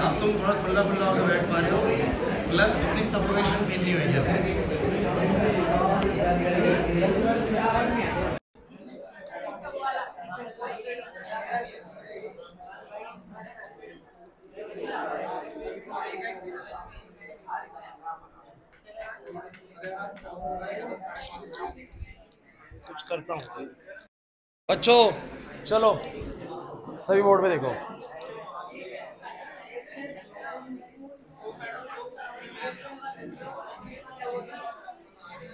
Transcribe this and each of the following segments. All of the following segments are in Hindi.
अब तुम थोड़ा खुला खुला होकर बैठ पा रहे हो, प्लस अपनी सफोकेशन फील नहीं हुई है। कुछ करता हूँ बच्चों, चलो सभी बोर्ड पे देखो।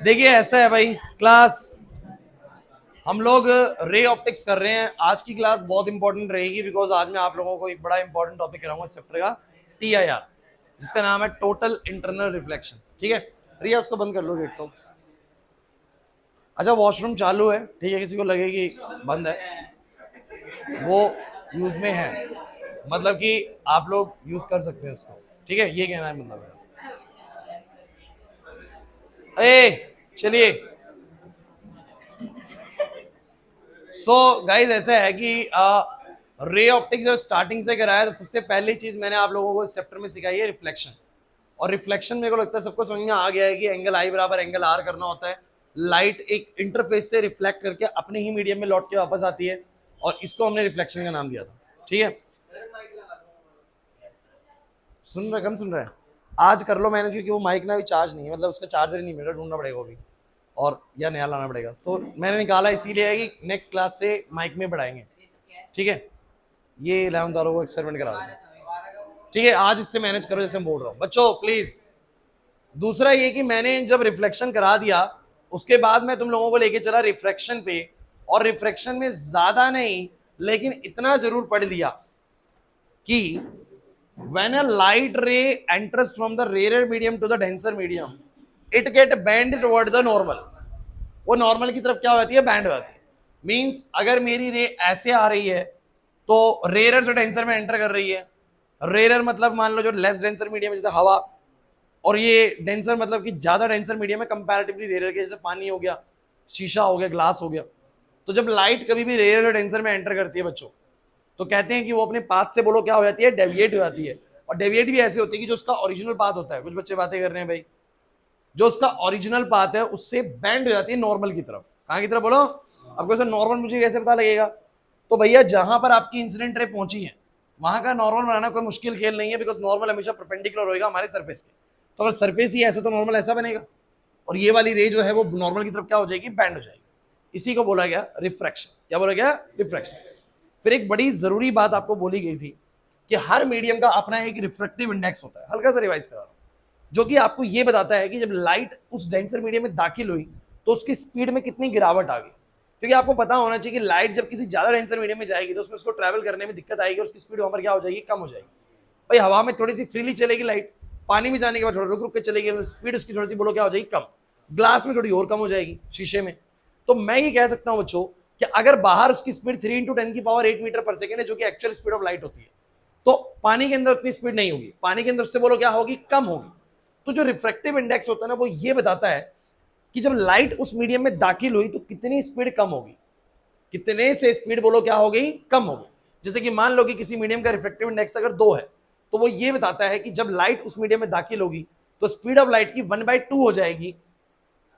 देखिए ऐसा है भाई, क्लास हम लोग रे ऑप्टिक्स कर रहे हैं। आज की क्लास बहुत इंपॉर्टेंट रहेगी बिकॉज आज मैं आप लोगों को एक बड़ा इंपॉर्टेंट टॉपिक कराऊंगा इस चैप्टर का, TIR, जिसका नाम है टोटल इंटरनल रिफ्लेक्शन। ठीक है, रिया उसको बंद कर लो गेट को। अच्छा वॉशरूम चालू है, ठीक है, किसी को लगे कि बंद है, वो यूज में है, मतलब कि आप लोग यूज कर सकते हैं उसको। ठीक है, ये कहना है मतलब है। चलिए सो गाइज ऐसा है कि रे ऑप्टिक्स जब स्टार्टिंग से कराया तो सबसे पहली चीज मैंने आप लोगों को इस चैप्टर में सिखाई है रिफ्लेक्शन। और रिफ्लेक्शन मेरे को लगता है सबको समझ में आ गया है कि एंगल आई बराबर एंगल आर करना होता है। लाइट एक इंटरफेस से रिफ्लेक्ट करके अपने ही मीडियम में लौट के वापस आती है, और इसको हमने रिफ्लेक्शन का नाम दिया था। ठीक है, सुन रहे, कम सुन रहे हैं, आज कर लो मैनेज, क्योंकि वो माइक ना भी चार्ज नहीं है, मतलब उसका चार्जर ही नहीं मिल रहा, ढूंढना पड़ेगा वो भी, और या नया लाना पड़ेगा। तो मैंने निकाला इसीलिए है कि नेक्स्ट क्लास से माइक में बढ़ाएंगे। ठीक है, ये 11th वालों को एक्सपेरिमेंट करा देंगे। ठीक है, आज इससे मैनेज करो जैसे मैं बोल रहा हूँ बच्चों प्लीज। दूसरा ये कि मैंने जब रिफ्लेक्शन करा दिया उसके बाद मैं तुम लोगों को लेके चला रिफ्रैक्शन पे, और रिफ्रैक्शन में ज्यादा नहीं लेकिन इतना जरूर पढ़ लिया कि when a light ray enters from the rarer medium to the denser medium it get bend toward the normal। वो नॉर्मल की तरफ क्या होती है, बैंड हो जाती है। मींस अगर मेरी रे ऐसे आ रही है तो रेयर जो डेंसर में एंटर कर रही है, रेयर मतलब मान लो जो लेस डेंसर मीडियम जैसे हवा, और ये डेंसर मतलब कि ज्यादा डेंसर मीडियम है कंपैरेटिवली रेयर के, जैसे पानी हो गया, शीशा हो गया, ग्लास हो गया। तो जब लाइट कभी भी रेयर और डेंसर में एंटर करती है बच्चों, तो कहते हैं कि वो अपने पाथ से बोलो क्या हो जाती है, डेविएट हो जाती है। और डेविएट भी ऐसे होती है कि जो उसका ओरिजिनल पाथ होता है, कुछ बच्चे बातें कर रहे हैं भाई, जो उसका ओरिजिनल पाथ है उससे बैंड हो जाती है नॉर्मल की तरफ। कहां की तरफ बोलो, अब कैसे नॉर्मल मुझे कैसे पता लगेगा? तो भैया जहां पर आपकी इंसिडेंट रे पहुंची है वहां का नॉर्मल बनाना कोई मुश्किल खेल नहीं है, बिकॉज नॉर्मल हमेशा परपेंडिकुलर होगा हमारे सरफेस के। तो अगर सरफेस ही ऐसा तो नॉर्मल ऐसा बनेगा, और ये वाली रे जो है वो नॉर्मल की तरफ क्या हो जाएगी, बैंड हो जाएगी। इसी को बोला गया रिफ्रैक्शन। क्या बोला गया, रिफ्रैक्शन। फिर एक बड़ी जरूरी बात आपको बोली गई थी कि हर मीडियम का अपना एक रिफ्रैक्टिव इंडेक्स होता है, हल्का सा रिवाइज करा रहा हूं, जो कि आपको ये बताता है कि जब लाइट उस डेंसर मीडियम में दाखिल हुई तो उसकी स्पीड में कितनी गिरावट आ गई। क्योंकि आपको पता होना चाहिए कि लाइट जब किसी ज्यादा डेंसर मीडियम में जाएगी तो उसमें उसको ट्रैवल करने में दिक्कत आएगी, और उसकी स्पीड वहां पर क्या हो जाएगी, कम हो जाएगी। भाई हवा में थोड़ी सी फ्रीली चलेगी लाइट, पानी में जाने के बाद थोड़ा रुक रुक के चलेगी, स्पीड उसकी थोड़ी सी बोलो क्या हो जाएगी, कम। ग्लास में थोड़ी और कम हो जाएगी, शीशे में। तो मैं ये कह सकता हूं बच्चों कि अगर बाहर उसकी स्पीड 3 × 10⁸ मीटर पर सेकेंड है, जो कि एक्चुअल स्पीड ऑफ लाइट होती है, तो पानी के अंदर उतनी स्पीड नहीं होगी, पानी के अंदर उससे बोलो क्या होगी, कम होगी। तो जो रिफ्रैक्टिव इंडेक्स होता है ना, वो ये बताता है कि जब लाइट उस मीडियम में दाखिल हुई तो कितनी स्पीड कम होगी, कितने से स्पीड बोलो क्या हो गई, कम हो गई। जैसे कि मान लो कि किसी मीडियम का रिफ्रैक्टिव इंडेक्स अगर 2 है, तो वो ये बताता है कि जब लाइट उस मीडियम में दाखिल होगी तो स्पीड ऑफ लाइट की 1/2 हो जाएगी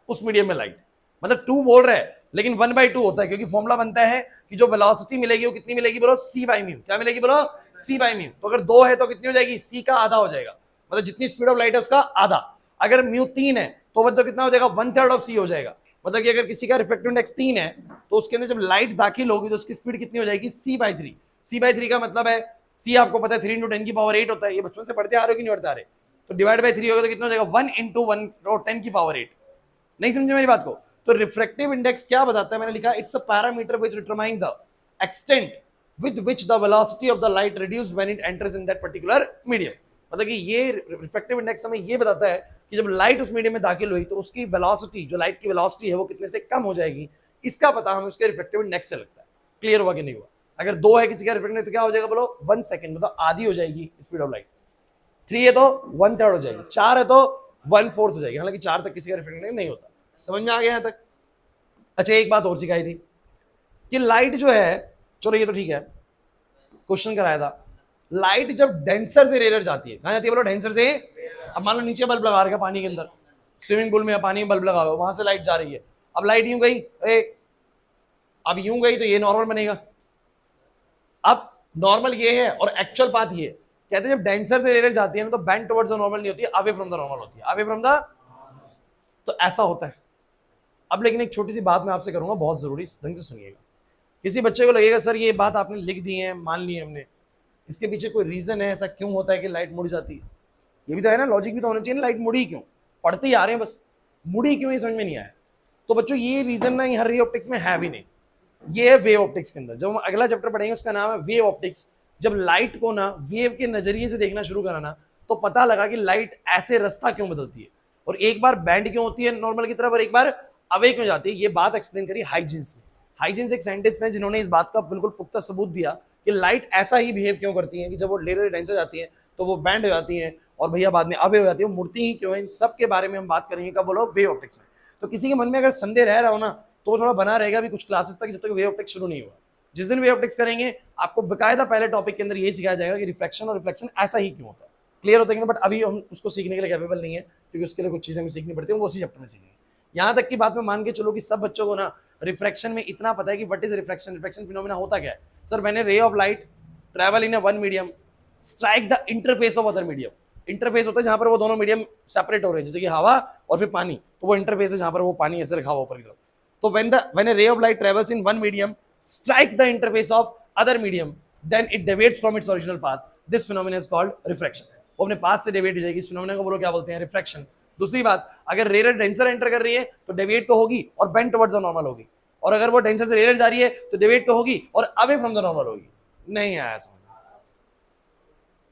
उस मीडियम में लाइट। मतलब 2 बोल रहा है लेकिन 1/2 होता है, क्योंकि फॉर्मूला बनता है कि जो वेलोसिटी मिलेगी वो कितनी मिलेगी, बोलो c/μ। क्या मिलेगी, बोलो c/μ। तो अगर 2 है तो कितनी हो जाएगी, c का आधा हो जाएगा, मतलब जितनी स्पीड ऑफ लाइट है उसका आधा। अगर म्यू 3 है तो मतलब कितना हो जाएगा, 1/3 ऑफ c हो जाएगा। मतलब कि अगर किसी का रिफ्रैक्टिव इंडेक्स 3 है तो उसके अंदर जब लाइट दाखिल होगी तो उसकी स्पीड कितनी हो जाएगी, c/3। c/3 का मतलब है, c आपको पता है 3 × 10⁸ होता है, ये बचपन से पढ़ते आ रहे हो कि नहीं पढ़ते आ रहे? तो डिवाइड बाय 3 होगा तो कितना हो जाएगा, 1 × 1 × 10⁸। नहीं समझे मेरी बात को? तो रिफ्रैक्टिव इंडेक्स क्या बताता है, मैंने लिखा it's a parameter which determines the extent with which the velocity of the light reduced when it enters in that particular medium. मतलब कि ये रिफ्रैक्टिव इंडेक्स हमें ये बताता है कि जब लाइट उस मीडियम में दाखिल हुई तो उसकी वेलोसिटी, जो लाइट की वेलोसिटी है वो कितने से कम हो जाएगी। इसका पता हमें उसके रिफ्रैक्टिव इंडेक्स से लगता है। क्लियर हुआ कि नहीं हुआ? अगर 2 है किसी का रिफ्रैक्टिव इंडेक्स तो क्या हो जाएगा, बोलो 1 सेकंड, मतलब आधी हो जाएगी स्पीड ऑफ लाइट। 3 है तो 1/3 हो जाएगी, 4 है तो 1/4 हो जाएगी। हालांकि 4 तक किसी का रिफ्रैक्टिव इंडेक्स नहीं होता। समझ में आ गया यहां तक? अच्छा एक बात और सिखाई थी कि लाइट जो है, चलो ये तो ठीक है, क्वेश्चन कराया था, लाइट जब डेंसर से रेयर जाती है, कहां जाती है बोलो? डेंसर से। अब मान लो नीचे बल्ब लगा रखा पानी के अंदर, स्विमिंग पूल में पानी में बल्ब लगा हुआ, वहां से लाइट जा रही है। अब लाइट यूं गई, अब यूं गई तो ये नॉर्मल बनेगा। अब नॉर्मल ये है और एक्चुअल बात ये कहते हैं जब डेंसर से रेयर जाती है ना तो बेंड टुवर्ड्स द नॉर्मल नहीं होती है, अवे फ्रॉम द नॉर्मल होती है, अवे फ्रॉम द। तो ऐसा होता है। अब लेकिन एक छोटी सी बात मैं आपसे करूंगा, बहुत जरूरी, ढंग से सुनिएगा। किसी बच्चे को लगेगा सर ये बात आपने लिख दी है, मान ली हमने, इसके पीछे कोई रीजन है, ऐसा क्यों होता है कि लाइट मुड़ जाती है? ये भी तो है ना, लॉजिक भी तो होना चाहिए ना, लाइट मुड़ी क्यों? पढ़ते ही आ रहे हैं बस, मुड़ी क्यों ये समझ में नहीं आया। तो बच्चों ये रीजन ना हर रे ऑप्टिक्स में है भी नहीं, ये है वेव ऑप्टिक्स के अंदर। जब हम अगला चैप्टर पढ़ेंगे उसका नाम है वेव ऑप्टिक्स। जब लाइट को ना वेव के नजरिए से देखना शुरू करा ना तो पता लगा कि लाइट ऐसे रास्ता क्यों बदलती है, और एक बार बैंड क्यों होती है नॉर्मल की तरफ और एक बार अवे क्यों जाती है। ये बात एक्सप्लेन करी हाइजिन्स ने। हाइजिन्स एक साइंटिस्ट हैं जिन्होंने इस बात का बिल्कुल पुख्ता सबूत दिया कि लाइट ऐसा ही बिहेव क्यों करती है कि जब वो लेयर डेंसर जाती है तो वो बैंड हो जाती है और भैया बाद में अवे हो जाती है, वो मुड़ती ही क्यों है। इन सब के बारे में हम बात करेंगे, कब बोलो? वेव ऑप्टिक्स में। तो किसी के मन में अगर संदेह रह रहा हो ना तो वो थोड़ा बना रहेगा भी कुछ क्लासेस तक, जब तक वेव ऑप्टिक्स शुरू नहीं हुआ। जिस दिन वेव ऑप्टिक्स करेंगे आपको बकायदा पहले टॉपिक के अंदर यही सिखाया जाएगा कि रिफ्लेक्शन और रिफ्लेक्शन ऐसा ही क्यों होता है। क्लियर होता है कि? बट अभी हम उसको सीखने के लिए कैपेबल नहीं है, क्योंकि उसके लिए कुछ चीजें हमें सीखनी पड़ती है, वो उसी चैप्टर में सीखेंगे। यहाँ तक की बात में मान के चलो कि सब बच्चों को ना रिफ्रैक्शन में इतना पता है कि what is refraction. Refraction phenomena होता क्या है? सर व्हेन ए रे of light travel in a one medium strike the interface of other medium. Interface होता है जहां पर वो दोनों मीडियम सेपरेट हो रहे हैं, जैसे कि हवा और फिर पानी, तो वो इंटरफेस है जहां पर वो पानी ऐसे रखा हुआ ऊपर की तरफ। तो when a ray of light travels in one medium strike the interface of other medium then it deviates from its original path. This phenomenon is called refraction. वो अपने पाथ से डेविएट हो जाएगी, इस फिनोमेना को बोलो क्या बोलते हैं? रिफ्रैक्शन। दूसरी बात, अगर रेयर डेंसर एंटर कर रही है तो डेविएट तो होगी और बेंड टुवर्ड्स द नॉर्मल होगी, और अगर वो डेंसर से रेयर जा रही है तो डेविएट तो होगी और अवे फ्रॉम द नॉर्मल होगी। नहीं आया समझ?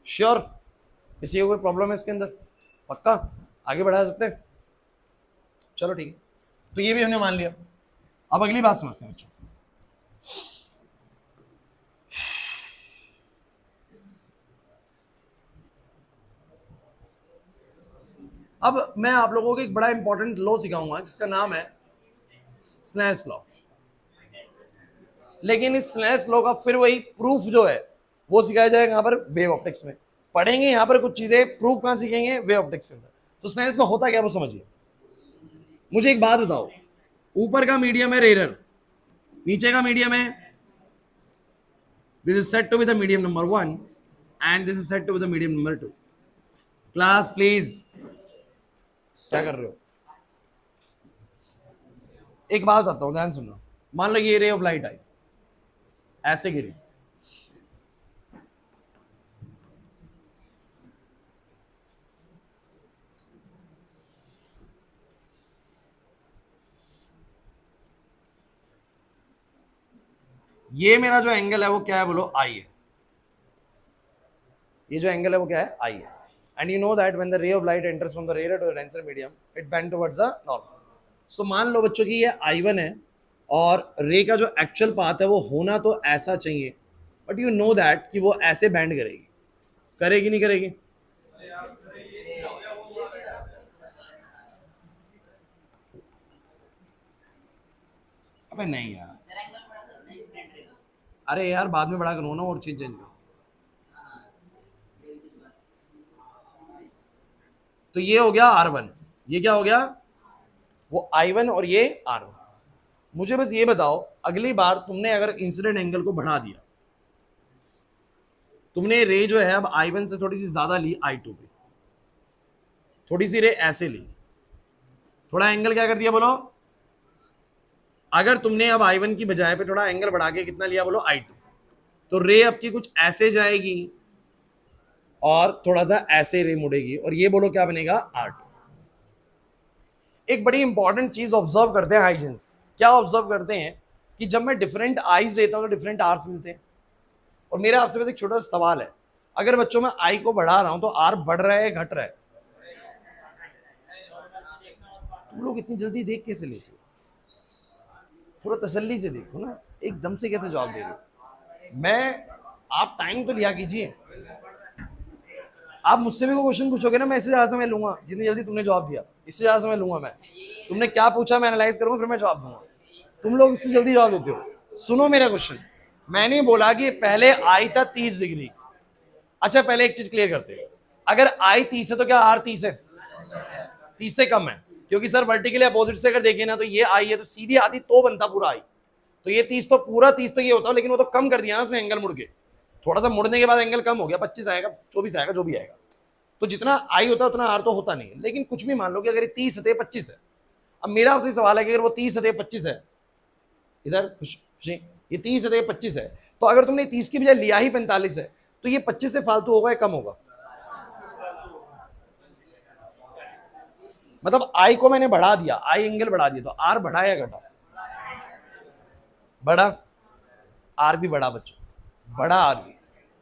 श्योर? किसी को कोई प्रॉब्लम है इसके अंदर? पक्का आगे बढ़ा सकते हैं? चलो ठीक है, तो ये भी हमने मान लिया। अब अगली बात समझते हैं बच्चों। अब मैं आप लोगों को एक बड़ा इंपॉर्टेंट लॉ सिखाऊंगा जिसका नाम है स्नेल्स लॉ। लेकिन इस स्नेल्स लॉ का फिर वही प्रूफ जो है वो सिखाया जाएगा यहाँ पर वेव ऑप्टिक्स में। पढ़ेंगे यहाँ पर कुछ चीजें, प्रूफ कहाँ सीखेंगे? वेव ऑप्टिक्स के अंदर। तो स्नेल्स लॉ होता क्या वो समझिए। मुझे एक बात बताओ, ऊपर का मीडियम है रेयर, नीचे का मीडियम है, this is set to be the medium number 1 and this is set to be the medium number 2। Class please, क्या कर रहे हो? एक बात बताता हूं, ध्यान सुनना। मान लो ये रे ऑफ लाइट आई, ऐसे गिरी, ये मेरा जो एंगल है वो क्या है बोलो? आई है। ये जो एंगल है वो क्या है? आई है। And you know that when the ray of light enters from the rare to the denser medium it bend towards the normal. So मान लो बच्चों की ये I1 है और रे का जो एक्चुअल पाथ है वो होना तो ऐसा चाहिए, बट यू नो दैट कि वो ऐसे बैंड करेगी। करेगी नहीं करेगी? अबे नहीं यार, अरे यार बाद में बड़ा करो ना और चीज चेंज करो। तो ये हो गया R1, ये क्या हो गया? वो I1 और ये R1। मुझे बस ये बताओ, अगली बार तुमने अगर इंसिडेंट एंगल को बढ़ा दिया, तुमने रे जो है अब I1 से थोड़ी सी ज्यादा ली I2 पे, थोड़ी सी रे ऐसे ली, थोड़ा एंगल क्या कर दिया बोलो? अगर तुमने अब I1 की बजाय पे थोड़ा एंगल बढ़ा के कितना लिया बोलो? I2, तो रे अब की कुछ ऐसे जाएगी और थोड़ा सा ऐसे रे मुड़ेगी और ये बोलो क्या बनेगा? R2। एक बड़ी इंपॉर्टेंट चीज ऑब्जर्व करते हैं हाइजेंस। क्या ऑब्जर्व करते हैं कि जब मैं डिफरेंट आईज लेता हूं तो डिफरेंट आर्स मिलते हैं। और मेरा आपसे बस एक छोटा सा सवाल है, अगर बच्चों मैं आई को बढ़ा रहा हूं तो आर बढ़ रहा है घट रहा है? तुम लोग इतनी जल्दी देख कैसे लेते हो? थोड़ा तसल्ली से देखो ना, एकदम से कैसे जवाब दे रहे हो? मैं, आप टाइम तो लिया कीजिए। आप मुझसे भी कोई क्वेश्चन पूछोगे ना, मैं इससे ज्यादा समय लूंगा जितनी जल्दी तुमने जवाब दिया, इससे ज्यादा समय लूंगा मैं। तुमने क्या पूछा मैं एनालाइज करूंगा फिर मैं जवाब दूंगा। तुम लोग इससे जल्दी जवाब देते हो। सुनो मेरा क्वेश्चन, मैंने बोला कि पहले आई था 30 डिग्री, अच्छा पहले एक चीज क्लियर करते हैं, अगर आई 30 है तो क्या आर 30 है? 30 से कम है, क्योंकि सर वर्टिकली अपोजिट से अगर देखें ना तो ये आई है तो सीधी आती तो बनता पूरा आई, तो ये 30 तो पूरा 30 तो ये होता, लेकिन वो तो कम कर दिया ना उसने एंगल मुड़ के, थोड़ा सा मुड़ने के बाद एंगल कम हो गया, 25 आएगा 24 आएगा जो भी आएगा, तो जितना आई होता है उतना आर तो होता नहीं है। लेकिन कुछ भी मान लो कि अगर ये 30 है तो 25 है। अब मेरा आपसे सवाल है कि अगर वो 30 है तो 25 है, इधर खुशी ये 30 है तो 25 है, तो अगर तुमने 30 की बजाय लिया ही 45 है तो ये 25 से फालतू होगा या कम होगा? मतलब आई को मैंने बढ़ा दिया, आई एंगल बढ़ा दिया, तो आर बढ़ा या घटा? बढ़ा। आर भी बढ़ा बच्चों, बढ़ा आर भी।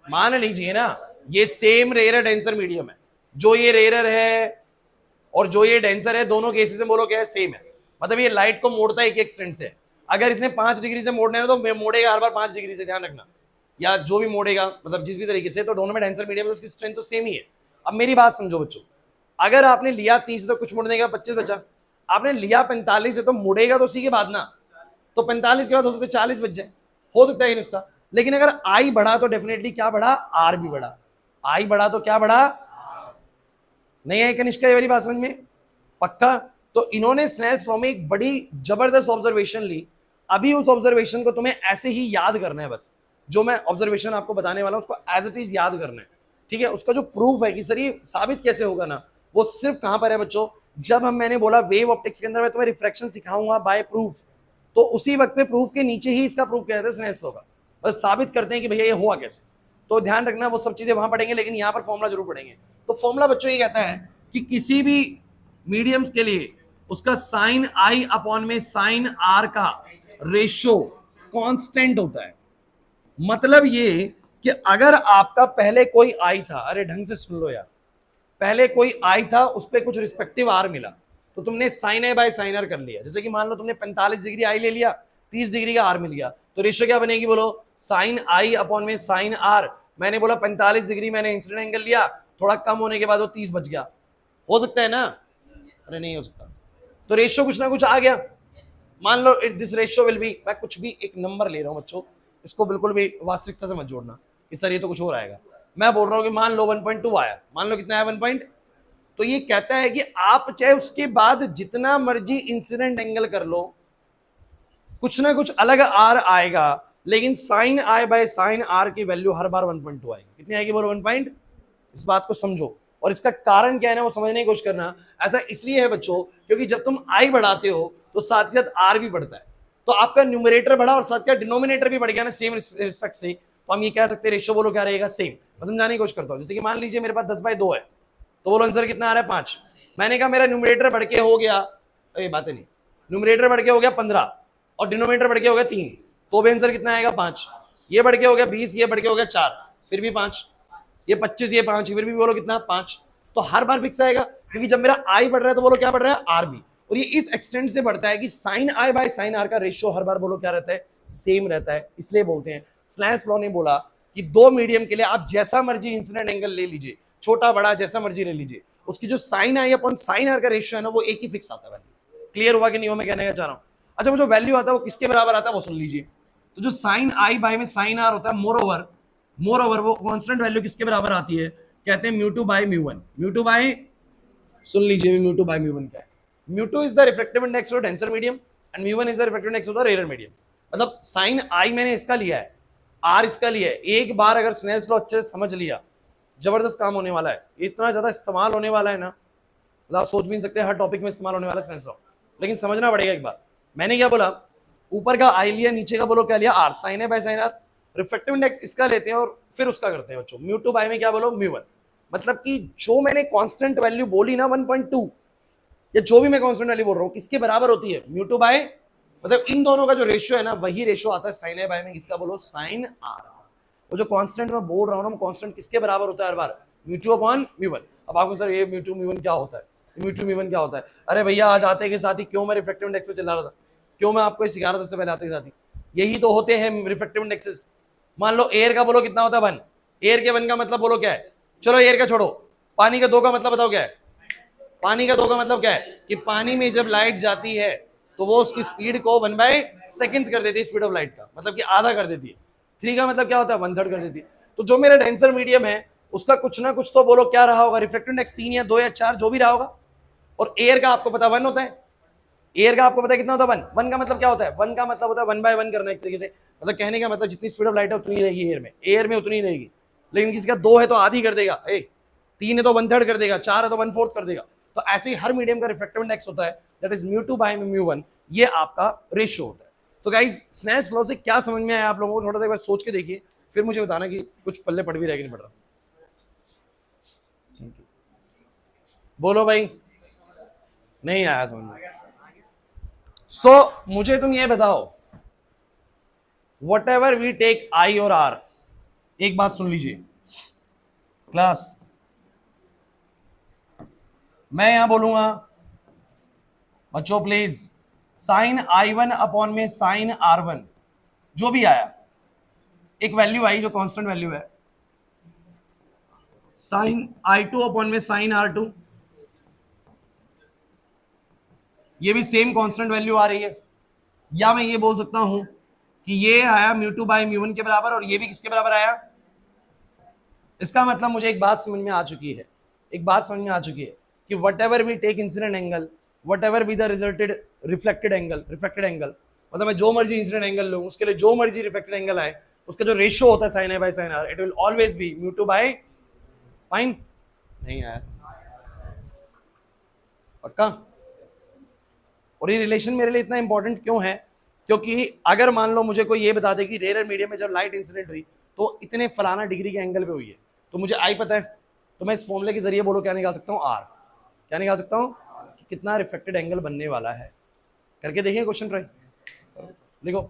मान लीजिए ना ये सेम रेयर डेंसर मीडियम है, जो ये रेयर है और जो ये डेंसर है, दोनों केसेस में बोलो क्या है? सेम है। मतलब ये लाइट को मोड़ता है एक एक्सटेंट से, अगर इसने 5 डिग्री से मोड़ना है तो मोड़ेगा हर बार 5 डिग्री से, ध्यान रखना, या जो भी मोड़ेगा मतलब जिस भी तरीके से, तो दोनों में डेंसर मीडियम है, उसकी स्ट्रेंथ तो सेम ही है। अब मेरी बात समझो बच्चों, अगर आपने लिया 30 तो कुछ मुड़ने का 25 बचा, आपने लिया 45 है तो मुड़ेगा तो उसी के बाद ना, तो 45 के बाद हो सकता है 40 बच जाए, हो सकता है नुस्खा। लेकिन अगर आई बढ़ा तो डेफिनेटली क्या बढ़ा? आर भी बढ़ा। आई बढ़ा तो क्या बढ़ा? नहीं है कनिष्का ये वाली बात समझ में? पक्का? तो इन्होंने स्नेल्स लॉ में एक बड़ी जबरदस्त ऑब्जर्वेशन ली, अभी उस ऑब्जर्वेशन को तुम्हें ऐसे ही याद करना है, बस जो मैं ऑब्जर्वेशन आपको बताने वाला हूं उसको एज इट इज याद करना है, ठीक है? उसका जो प्रूफ है कि सर ये साबित कैसे होगा ना, वो सिर्फ कहां पर है बच्चों, जब मैंने बोला वेव ऑप्टिक्स के अंदर मैं तुम्हें रिफ्रैक्शन सिखाऊंगा बाय प्रूफ, तो उसी वक्त पे प्रूफ के नीचे ही इसका प्रूफ कहते हैं स्नेल्स लॉ का, बस साबित करते हैं कि भैया ये हुआ कैसे। तो ध्यान रखना वो सब चीजें वहां पढ़ेंगे, लेकिन यहाँ पर फॉर्मुला जरूर पढ़ेंगे। तो फॉर्मुला बच्चों ये कहता है कि किसी भी मीडियम्स के लिए उसका साइन आई अपॉन में साइन आर का रेशियो कांस्टेंट होता है। मतलब ये कि अगर आपका पहले कोई आई था, अरे ढंग से सुन लो यार, पहले कोई आई था उस पर कुछ रिस्पेक्टिव आर मिला, तो तुमने sine A by sine R कर लिया। जैसे कि मान लो तुमने 45 डिग्री आई ले लिया, 30 डिग्री का आर मिल गया, तो रेशियो क्या बनेगी बोलो? साइन आई अपॉन में साइन आर। मैंने बोला 45 डिग्री मैंने इंसिडेंट एंगल लिया, थोड़ा कम होने के बाद वो 30 बच गया, हो सकता है ना? अरे नहीं हो सकता, तो रेशियो कुछ ना कुछ आ गया। मान लो दिस रेशियो विल बी, मैं कुछ भी एक नंबर ले रहा हूं बच्चों, इसको बिल्कुल भी वास्तविकता से मत जोड़ना कि सर ये तो कुछ और आएगा। मैं बोल रहा हूं कि मान लो 1.2 आया, मान लो कितना है 1 पॉइंट, तो ये कहता है कि आप चाहे उसके बाद जितना मर्जी इंसिडेंट एंगल कर लो, कुछ ना कुछ अलग आर आएगा, लेकिन sine I by sine R की वैल्यू हर बार 1.2 आएगी। कितनी आएगी बोलो? 1 पॉइंट। इस बात को समझो, और इसका कारण क्या है ना वो समझने की कोशिश करना। ऐसा इसलिए है बच्चों क्योंकि जब तुम आई बढ़ाते हो तो साथ के साथ आर भी बढ़ता है, तो आपका न्यूमरेटर बढ़ा और साथ का डिनोमिनेटर भी बढ़ गया ना सेम रिस्पेक्ट से, तो हम ये कह सकते हैं रेशियो बोलो क्या रहेगा? सेम। मैं समझाने की कोशिश करता हूँ। जैसे कि मान लीजिए मेरे पास 10/2 है, तो बोलो आंसर कितना आ रहा है? 5। मैंने कहा मेरा न्यूमरेटर बढ़ के हो गया, ये बातें नहीं, न्यूमरेटर बढ़ के हो गया 15 और डिनोमिनेटर बढ़ के हो गया 3, तो भी आंसर कितना आएगा? 5। ये बढ़ के हो गया 20, ये बढ़ के हो गया 4, फिर भी 5, ये 25, ये 5, फिर भी बोलो कितना? 5। तो हर बार फिक्स आएगा, क्योंकि जब मेरा आई बढ़ रहा है तो बोलो क्या बढ़ रहा है? आर भी। और ये इस एक्सटेंट से बढ़ता है कि sine I by sine R का रेशियो हर बार बोलो क्या रहता है? सेम रहता है। इसलिए बोलते हैं, स्नेल्स लॉ ने बोला कि दो मीडियम के लिए आप जैसा मर्जी इंसिडेंट एंगल ले लीजिए, छोटा बड़ा जैसा मर्जी ले लीजिए, उसकी जो sine I upon sine R का रेशियो है ना वो एक ही फिक्स आता है। क्लियर हुआ कि नहीं हो मैं कहने का चाह रहा हूं? अच्छा, वो जो वैल्यू आता है वो किसके बराबर आता है वो सुन लीजिए। तो जो साइन आई बाय में साइन आर होता है, मोर ओवर वो कांस्टेंट वैल्यू किसके बराबर आती है? कहते हैं mu two by mu one. Mu two by, सुन लीजिए mu two by mu one क्या है? Mu two is the refractive index of denser medium and mu one is the refractive index of the rare medium. मतलब साइन आई मैंने इसका लिया है, आर इसका लिया है। एक बार अगर स्नेल्स लॉ अच्छे से समझ लिया, जबरदस्त काम होने वाला है। इतना ज्यादा इस्तेमाल होने वाला है ना, मतलब आप सोच भी नहीं सकते हर टॉपिक में इस्तेमाल होने वाला है स्नेल्स लॉ। लेकिन समझना पड़ेगा एक बात, मैंने क्या बोला? ऊपर का आई लिया, नीचे का बोलो क्या लिया? आर। साइन है by sine R, refractive index इसका लेते हैं और फिर उसका करते हैं बच्चों। म्यू टू बाय में क्या बोलो? Mu one. मतलब कि जो मैंने कांस्टेंट वैल्यू बोली ना 1.2, या जो भी मैं कांस्टेंट वैल्यू बोल रहा हूँ किसके बराबर होती है? म्यू टू बाय, मतलब इन दोनों का जो रेशियो है ना वही रेशियो आता है साइन ए बाय में किसका बोलो? Sine R. वो जो कांस्टेंट मैं बोल रहा हूँ ना, कांस्टेंट किसके बराबर होता है हर बार? Mu two upon mu one. अब आपको सर ये म्यू टू म्यू वन क्या होता है? म्यू टू म्यू वन क्या होता है? अरे भैया आज आते के साथ ही क्यों मैं रिफ्रैक्टिव इंडेक्स पे चला रहा था, क्यों मैं आपको सिखा रहा था सबसे पहले आते के साथ ही, यही तो होते हैं रिफ्रैक्टिव इंडेक्सेस। मान लो एयर का बोलो कितना होता है? 1। एयर के 1 का मतलब बोलो क्या है? चलो एयर का छोड़ो, पानी का 2 का मतलब बताओ क्या है? पानी का 2 का मतलब क्या है? कि पानी में जब लाइट जाती है तो वो उसकी स्पीड को 1/2 कर देती है, स्पीड ऑफ लाइट का मतलब कि आधा कर देती है। 3 का मतलब क्या होता है? 1/3 कर देती है। तो जो मेरा डेंसर मीडियम है उसका कुछ ना कुछ तो बोलो क्या रहा होगा, रिफ्लेक्टिव इंडेक्स 3 या 2 या 4 जो भी रहा होगा। और एयर का आपको पता 1 होता है, एयर का आपको पता है कितना होता है 1। 1 का मतलब क्या होता है, 1 का मतलब होता है 1/1 करना एक तरीके से, मतलब कहने का मतलब जितनी स्पीड ऑफ लाइट है उतनी रहेगी एयर में उतनी रहेगी। लेकिन किसी का 2 है तो आधी कर देगा, 3 है तो 1/3 कर देगा, 4 है तो 1/4 कर देगा। तो ऐसे ही हर मीडियम का रिफ्लेक्टिव इंडेक्स होता है, दैट इज μ2/μ1, ये आपका रेशियो होता है। तो गाइस स्नेल्स लॉ से क्या समझ में आया आप लोगों को, थोड़ा सा एक बार सोच के देखिए, फिर मुझे बताना कि कुछ पल्ले पड़ भी रहा कि नहीं पड़ रहा। बोलो भाई, नहीं आया समझ में। सो मुझे तुम ये बताओ, whatever we take I और आर, एक बात सुन लीजिए क्लास, मैं यहां बोलूंगा बच्चों प्लीज, साइन I1 अपॉन में साइन R1 जो भी आया, एक वैल्यू आई जो कांस्टेंट वैल्यू है, साइन I2 अपॉन में साइन R2, ये भी सेम कांस्टेंट वैल्यू आ रही है। या मैं ये बोल सकता हूं कि ये आया μ2/μ1 के बराबर, और ये भी किसके बराबर आया। इसका मतलब मुझे एक बात समझ में आ चुकी है, एक बात समझ में आ चुकी है कि whatever we take incident angle, whatever be the resulted reflected angle, मतलब मैं जो मर्जी इंसिडेंट एंगल लूं, उसके लिए जो मर्जी रिफ्लेक्टेड एंगल आए, उसका जो रेशियो होता है sine A by sine R, it will always be μ2/, fine, नहीं आया पक्का। और ये रिलेशन मेरे लिए इतना इंपॉर्टेंट क्यों है, क्योंकि अगर मान लो मुझे कोई ये बता दे कि रेयर मीडियम में जब लाइट इंसिडेंट हुई तो इतने फलाना डिग्री के एंगल पे हुई है, तो मुझे आई पता है, तो मैं इस फॉर्मूले के जरिए बोलो क्या निकाल सकता हूँ, आर। क्या निकाल सकता हूँ कि कितना रिफ्लेक्टेड एंगल बनने वाला है। करके देखिए क्वेश्चन ट्राई, लिखो।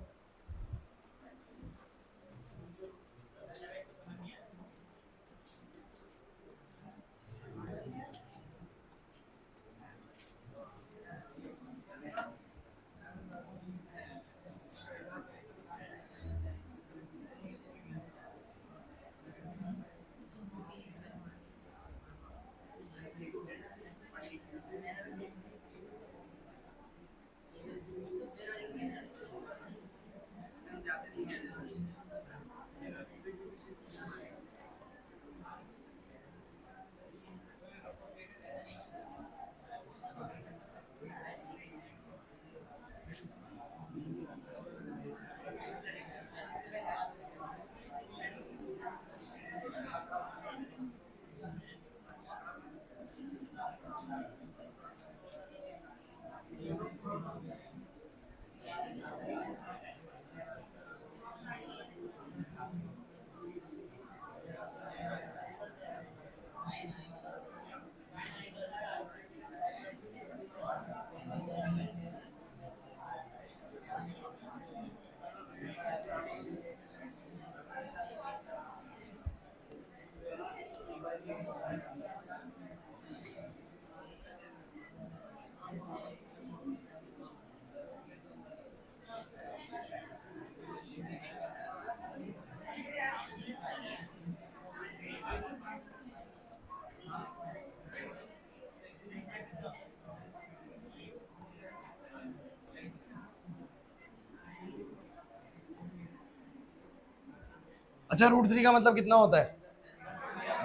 अच्छा √3 का मतलब कितना होता है,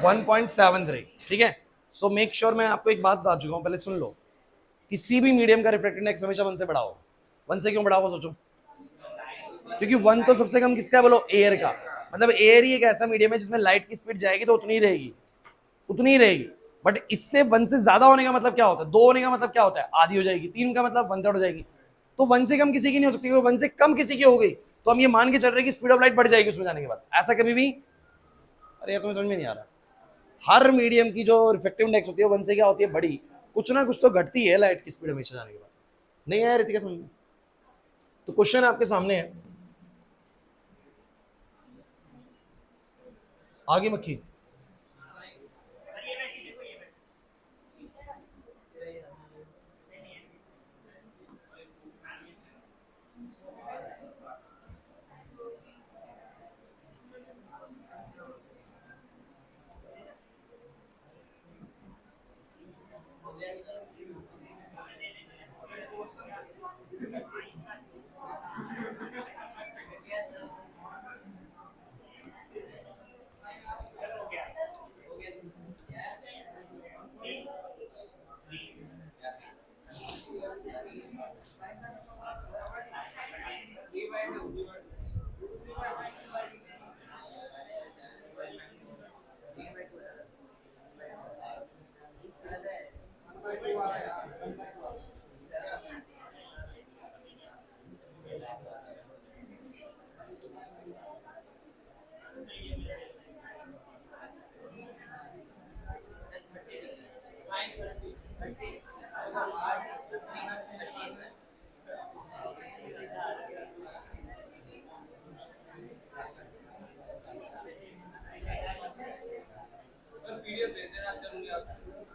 1.73, ठीक है। सो मेक श्योर, मैं आपको एक बात बता चुका हूं, पहले सुन लो, किसी भी मीडियम का रिफ्लेक्टेड इंडेक्स हमेशा 1 से बड़ा होगा। 1 से क्यों बड़ा होगा सोचो, क्योंकि 1 तो सबसे कम किसका बोलो, एयर का, मतलब एयर ही एक ऐसा मीडियम है जिसमें लाइट की स्पीड जाएगी तो उतनी ही रहेगी, उतनी ही रहेगी। बट इससे 1 से ज्यादा होने का मतलब क्या होता है, 2 होने का मतलब क्या होता है, आधी हो जाएगी, 3 का मतलब 1/3 हो जाएगी। तो 1 से कम किसी की नहीं हो सकती, 1 से कम किसी की हो गई तो हम ये मान के चल रहे हैं कि स्पीड ऑफ लाइट बढ़ जाएगी उसमें जाने के बाद, ऐसा कभी भी, अरे यार तुम्हें समझ में नहीं आ रहा। हर मीडियम की जो रिफ्लेक्टिव इंडेक्स होती है 1 से क्या होती है, बड़ी, कुछ ना कुछ तो घटती है लाइट की स्पीड हमेशा जाने के बाद। नहीं आया रितिका समझ में, तो क्वेश्चन आपके सामने है, आगे मक्खी।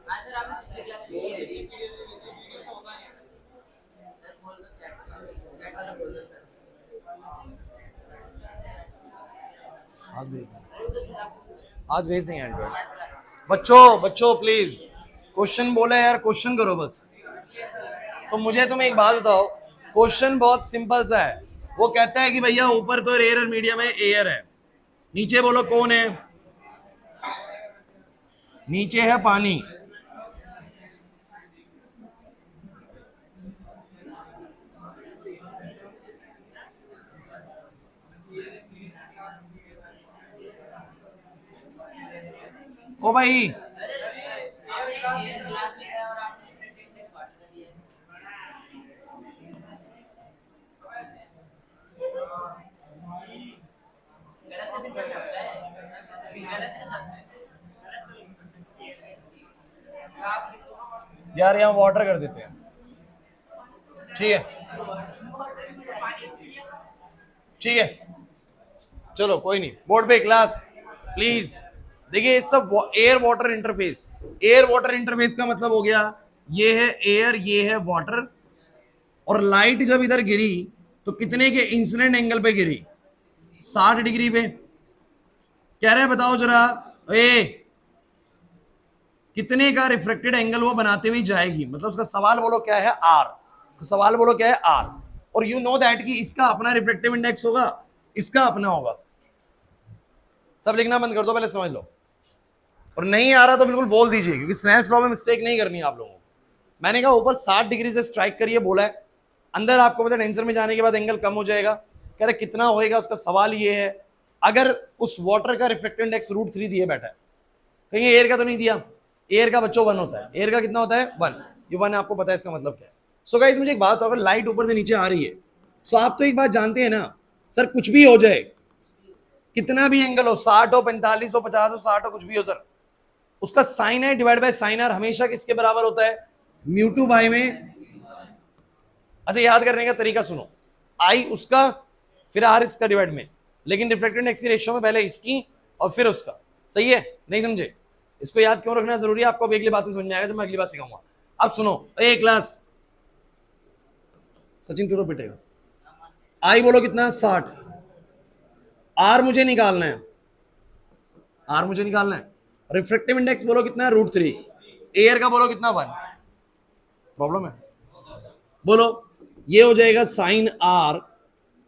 आज भेज देंगे एंड्रॉइड। बच्चों बच्चों प्लीज क्वेश्चन बोला यार, क्वेश्चन करो बस। तो मुझे तुम एक बात बताओ, क्वेश्चन बहुत सिंपल सा है। वो कहता है कि भैया ऊपर तो रेयर और मीडियम है, एयर है, नीचे बोलो कौन है? नीचे है पानी। ओ भाई यार यहाँ वाटर कर देते हैं, ठीक है ठीक है, चलो कोई नहीं। बोर्ड पे क्लास प्लीज देखिए, सब air water interface. Air water interface का मतलब हो गया ये है एयर, ये है वाटर, और लाइट जब इधर गिरी तो कितने के इंसिडेंट एंगल पे गिरी? 60 डिग्री पे। कह रहे हैं बताओ जरा ए कितने का रिफ्लेक्टेड एंगल वो बनाते हुए जाएगी, मतलब उसका सवाल बोलो क्या है? आर। उसका सवाल बोलो क्या है? आर। और यू नो दैट कि इसका अपना रिफ्लेक्टिव इंडेक्स होगा, इसका अपना होगा। सब लिखना बंद कर दो, पहले समझ लो। और नहीं आ रहा तो बिल्कुल बोल दीजिए, क्योंकि स्नेल्स लॉ में मिस्टेक नहीं करनी है आप लोगों को। मैंने कहा ऊपर 60 डिग्री से स्ट्राइक करिए बोला है, अंदर आपको पता टेंशन में जाने के बाद एंगल कम हो जाएगा। कह रहे कितना होएगा, उसका सवाल ये है। अगर उस वाटर का रिफ्लेक्टिव इंडेक्स √3 दिए बैठा है, कहीं एयर का तो नहीं दिया? एयर का बच्चों 1 होता है। एयर का कितना होता है? 1। ये 1 आपको पता है, इसका मतलब क्या है? सो गाइस मुझे एक बात, अगर लाइट ऊपर से नीचे आ रही है, सो आप तो एक बात जानते हैं ना सर, कुछ भी हो जाए, कितना भी एंगल हो, 60 हो, 45 हो, 50 हो, 60 हो, कुछ भी हो सर, उसका साइन है डिवाइड बाय साइन आर हमेशा किसके बराबर होता है? μ2 बाई में। अच्छा याद करने का तरीका सुनो, आई उसका फिर आर इसका डिवाइड में, लेकिन रिफ्लेक्टेड इंडेक्स की रेशियो में पहले इसकी और फिर उसका। सही है? नहीं समझे? इसको याद क्यों रखना जरूरी है आपको? अब अगली बात में समझ में आएगा जब मैं अगली बात सिखाऊंगा। अब सुनो ए क्लास, सचिन क्यों पिटेगा? आई बोलो कितना? 60। आर मुझे निकालना है, आर मुझे निकालना है। रिफ्लेक्टिव इंडेक्स बोलो कितना है? √3। एयर का बोलो कितना? 1। प्रॉब्लम है? बोलो ये हो जाएगा साइन आर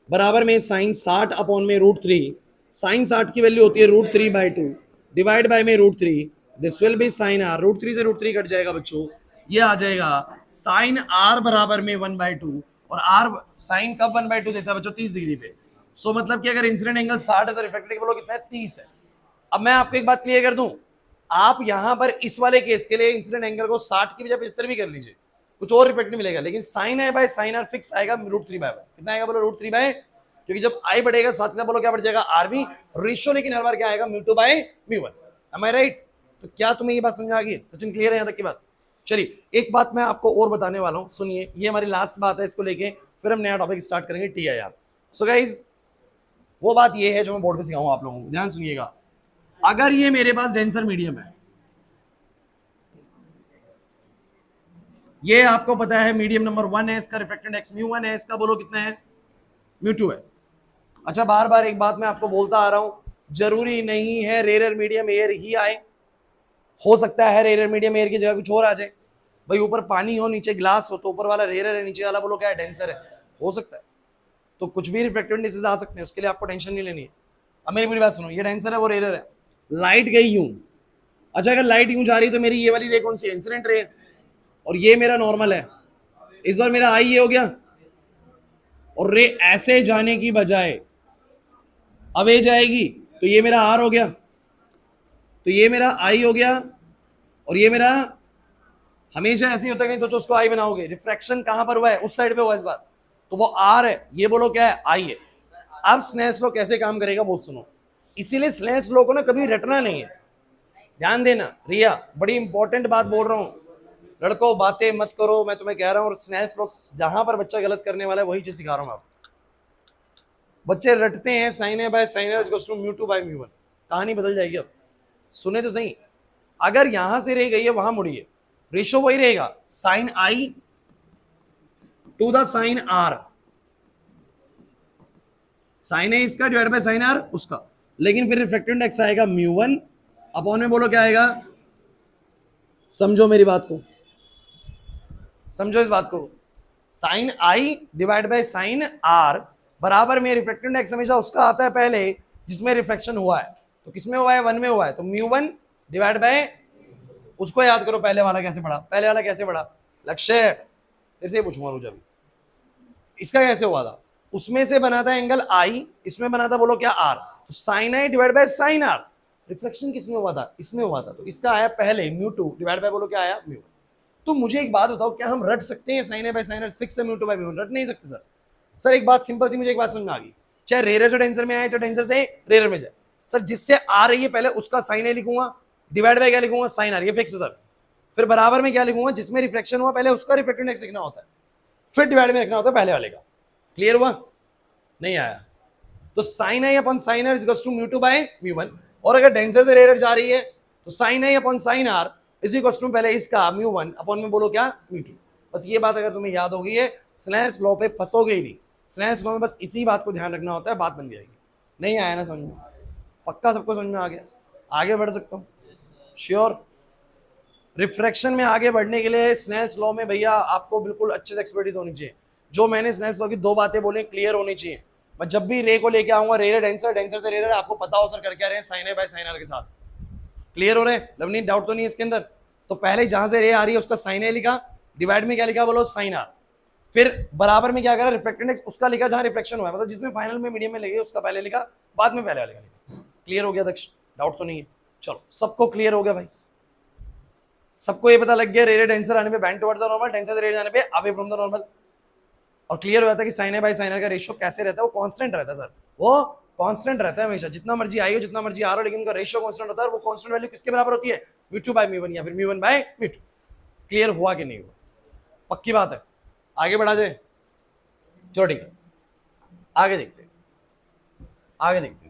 बराबर में साइन 60 अपॉन में √3। साइन 60 की वैल्यू होती है √3/2 डिवाइड बाय में √3। This will be sine R. √3 से √3 कट जाएगा बच्चों, ये आ जाएगा साइन आर बराबर में 1/2। और आर साइन कब 1/2 देता है बच्चों? 30 डिग्री पे। सो मतलब कि अगर इंसिडेंट एंगल 60 है तो रिफ्लेक्टेड बोलो कितना है? 30 है। अब मैं आपको एक बात क्लियर कर दूं, आप यहां पर इस वाले केस के लिए इंसिडेंट एंगल को 60 की बजाय 75 भी कर लीजिए, कुछ और इफेक्ट नहीं मिलेगा, लेकिन साइन है बाय साइन आर फिक्स आएगा √3/1। कितना आएगा बोलो? √3/, क्योंकि जब आई बढ़ेगा साथ साथ बोलो क्या बढ़ जाएगा? आर भी रेशियो, लेकिन हर बार क्या आएगा? μ2/μ1। M I right? तो क्या तुम्हें ये बात समझ आ गई? सचिन क्लियर है यहां तक की बात? चलिए एक बात मैं आपको और बताने वाला हूं, सुनिए, ये हमारी लास्ट बात है, इसको लेके फिर हम नया टॉपिक स्टार्ट करेंगे TIR। सो गाइज वो बात ये है जो मैं बोर्ड पे सिखाऊंगा आप लोगों को, ध्यान सुनिएगा। अगर ये मेरे पास डेंसर मीडियम है, ये आपको पता है मीडियम नंबर 1 है, इसका रिफ्लेक्टेड इंडेक्स μ1 है, इसका बोलो कितना है? μ2 है। अच्छा बार बार एक बात मैं आपको बोलता आ रहा हूं, जरूरी नहीं है रेयर मीडियम एयर ही आए, हो सकता है रेयर मीडियम एयर की जगह कुछ और आ जाए। भाई ऊपर पानी हो नीचे ग्लास हो, तो ऊपर वाला रेयर है, नीचे वाला बोलो क्या है? डेंसर है। हो सकता है, तो कुछ भी रिफ्लेक्टिव इंडेक्सेस आ सकते हैं, उसके लिए आपको टेंशन नहीं लेनी है। अब मेरी पूरी बात सुनो, ये डेंसर है, वो रेयर है, लाइट गई यूं। अच्छा अगर लाइट यूं जा रही है तो मेरी ये वाली रे कौन सी है? इंसिडेंट रे, और ये मेरा नॉर्मल है। इस बार मेरा आई ये हो गया, और रे ऐसे जाने की बजाय अब ये जाएगी, तो ये मेरा आर हो गया, तो ये मेरा आई हो गया, और ये मेरा हमेशा ऐसे ही होता है कि सोचो उसको आई बनाओगे, रिफ्रैक्शन कहां पर हुआ है? उस साइड पे हुआ इस बार, तो वो आर है, ये बोलो क्या है? आई है। अब स्नेल्स लॉ कैसे काम करेगा वो सुनो, इसीलिए स्नेल्स लॉ को ना कभी रटना नहीं है, ध्यान देना। रिया बड़ी इंपॉर्टेंट बात बोल रहा हूं, लड़कों बातें मत करो, मैं तुम्हें कह रहा हूं। और स्नेल्स लॉ जहां पर बच्चा गलत करने वाला है वही चीज सिखा रहा हूं आपको। बच्चे रटते हैं sine A by sine R equals to μ2/μ1, कहानी बदल जाएगी। अब सुने तो सही, अगर यहां से रह गई है वहां मुड़िए, रेशो वही रहेगा, sine I to the sine R, sine A इसका डिवाइड बाय साइन आर उसका, लेकिन फिर रिफ्लेक्टेड इंडेक्स आएगा μ1 अपॉन में बोलो क्या आएगा, समझो मेरी बात को, समझो इस बात को, sine I divide by sine R बराबर में रिफ्लेक्टेड इंडेक्स हमेशा उसका आता है पहले जिसमें रिफ्लेक्शन हुआ है, तो किसमें हुआ है, 1 में हुआ है, तो μ1 डिवाइड बाय, उसको याद करो पहले वाला कैसे पढ़ा, पहले वाला कैसे पढ़ा, लक्ष्य तेरे से पूछूंगा रुझा भी, इसका कैसे हुआ था, उसमें से बना था एंगल आई, इसमें बना था बोलो क्या आर, तो sine I divide by sine R, reflection किसमें हुआ था, इसमें हुआ था, तो इसका आया पहले μ2 डिवाइड बाय बोलो क्या आया μ1। तो मुझे एक बात बताओ, क्या हम रट सकते हैं sine A by sine R fix है μ2 बाय μ1, रट नहीं सकते सर। सर एक बात सिंपल सी मुझे एक बात समझ में आ गई, चाहे रेयर से टेंसर में आए तो टेंसर से रेयर में जाए, सर जिससे आ रही है पहले उसका साइन ए लिखूंगा, डिवाइड बाय क्या लिखूंगा साइन आर, ये फिक्स है सर, फिर बराबर में क्या लिखूंगा जिसमें रिफ्लेक्शन हुआ पहले उसका रिफ्लेक्टेड इंडेक्स लिखना होता है, फिर डिवाइड में लिखना होता है पहले वाले का, क्लियर हुआ, नहीं आया, तो sine I upon sine R equals to μ2 by μ1, और अगर डेंसर से रेयर जा रही है तो sine I upon sine R is equals to पहले इसका μ1 अपॉन में बोलो क्या μ2, बस ये बात अगर तुम्हें याद होगी है स्नेल्स लॉ पे फंसोगे ही नहीं, स्नेल्स लॉ में बस इसी बात को ध्यान रखना होता है, बात बन जाएगी। नहीं आया ना समझ में, पक्का सबको समझ में आ गया, आगे बढ़ सकता हूँ श्योर। रिफ्रैक्शन में आगे बढ़ने के लिए स्नेल्स लॉ में भैया आपको बिल्कुल अच्छे से एक्सपर्टीज होनी चाहिए, जो मैंने स्नेल्स लॉ की दो बातें बोली क्लियर होनी चाहिए, मैं जब भी रे को लेके आऊंगा रेयर डेंसर, डेंसर से रेयर आपको पता हो सर कर क्या रहे हैं, sine A by sine R के साथ, क्लियर हो रहे हैं लवनी, डाउट तो नहीं है इसके अंदर, तो पहले जहां से रे आ रही है उसका साइन ए लिखा, डिवाइड में क्या लिखा बोलो साइन आर, फिर बराबर में क्या करा रिफ्लेक्टेड इंडेक्स उसका लिखा जहां रिफ्लेक्शन हुआ है, मतलब जिसमें फाइनल में मीडियम में लगे उसका पहले लिखा, बाद में पहले वाले का लिखा, क्लियर हो गया दक्ष, डाउट तो नहीं है, चलो सबको क्लियर हो गया भाई, सबको ये पता लग गया रेयर डेंसर आने पे bend towards the normal, denser से रेयर जाने पे अवे फ्रॉम द नॉर्मल, और क्लियर हो जाता है कि sine A by sine R का रेशियो कैसे रहता है, वो कांस्टेंट रहता है सर, वो कांस्टेंट रहता है हमेशा, जितना मर्जी आई हो जितना मर्जी आ रहा हो, लेकिन उनका रेशियो कांस्टेंट होता है, और वो कांस्टेंट वैल्यू किसके बराबर होती है, μ2 बाय μ1 या फिर μ1 बाय μ2, क्लियर हुआ कि नहीं हुआ, पक्की बात है, आगे बढ़ा जाए, चलो ठीक है आगे देखते हैं, आगे देखते हैं,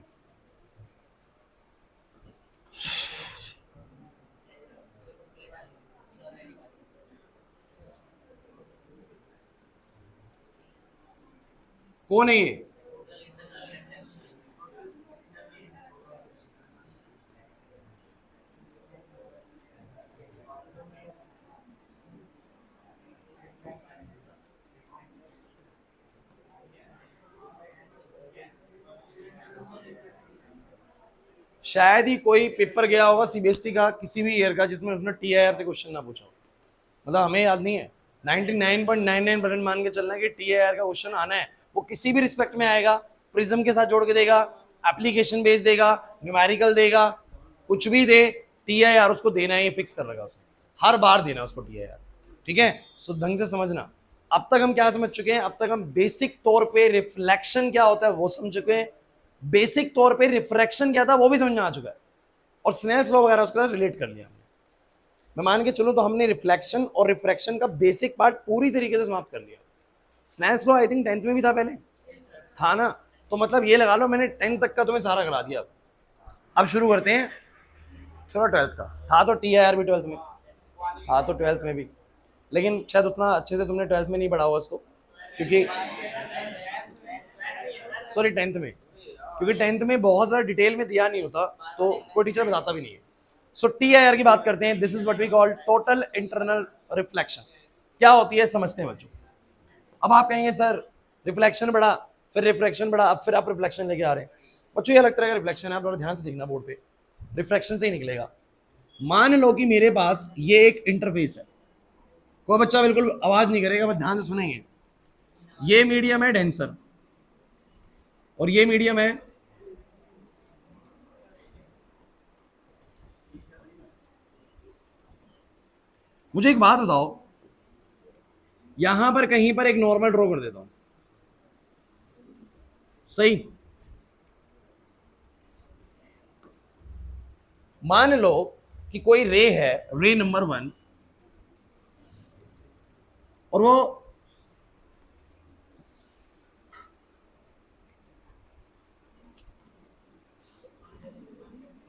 कौन है ये, शायद ही कोई पेपर गया होगा सीबीएसई का किसी भी ईयर का जिसमें उसने टीआईआर से क्वेश्चन ना पूछा, मतलब हमें याद नहीं है, 99.99% मान के चलना कि टीआईआर का क्वेश्चन आना है, वो किसी भी रिस्पेक्ट में आएगा, प्रिज्म के साथ जोड़ के देगा, एप्लीकेशन बेस देगा, न्यूमेरिकल देगा, कुछ भी दे, टीआईआर उसको देना है, ये फिक्स कर रखा उसने, हर बार देना उसको टीआईआर, ठीक है, सो ढंग से समझना। अब तक हम क्या समझ चुके हैं, अब तक हम बेसिक तौर पे रिफ्लेक्शन क्या होता है वो समझ चुके हैं, बेसिक तौर पे रिफ्रैक्शन क्या था वो भी समझ में आ चुका है, और स्नेल्स लॉ वगैरह उसके साथ रिलेट कर लिया हमने, मैं मान के चलो तो हमने रिफ्लेक्शन और रिफ्रैक्शन का बेसिक पार्ट पूरी तरीके से समाप्त कर लिया। Snell's law I think 10th में भी था, पहले था ना, तो मतलब ये लगा लो मैंने 10th तक का तुम्हें सारा करा दिया। अब शुरू करते हैं थोड़ा 12th का, था तो टीआईआर भी 12th में था, तो 12th में भी, लेकिन शायद उतना अच्छे से तुमने 12th में नहीं पढ़ा हुआ उसको, क्योंकि सॉरी 10th में, क्योंकि 10th में बहुत ज़्यादा डिटेल में दिया नहीं होता, तो कोई टीचर बताता भी नहीं है। सो टीआईआर की बात करते हैं, this is what we call total internal reflection, क्या होती है समझते हैं बच्चों। अब आप कहेंगे सर रिफ्लेक्शन बढ़ा फिर रिफ्रैक्शन बढ़ा, अब फिर आप रिफ्लेक्शन लेके आ रहे हैं, बच्चों ये लगता है रिफ्लेक्शन है, आप थोड़ा ध्यान से देखना बोर्ड पे, रिफ्लेक्शन से ही निकलेगा। मान लो कि मेरे पास ये एक इंटरफेस है, कोई बच्चा बिल्कुल आवाज नहीं करेगा, बस ध्यान से सुनेंगे, ये मीडियम है डेंसर और ये मीडियम है मुझे एक बात बताओ, यहां पर कहीं पर एक नॉर्मल ड्रॉ कर देता हूं, सही, मान लो कि कोई रे है, रे नंबर 1, और वो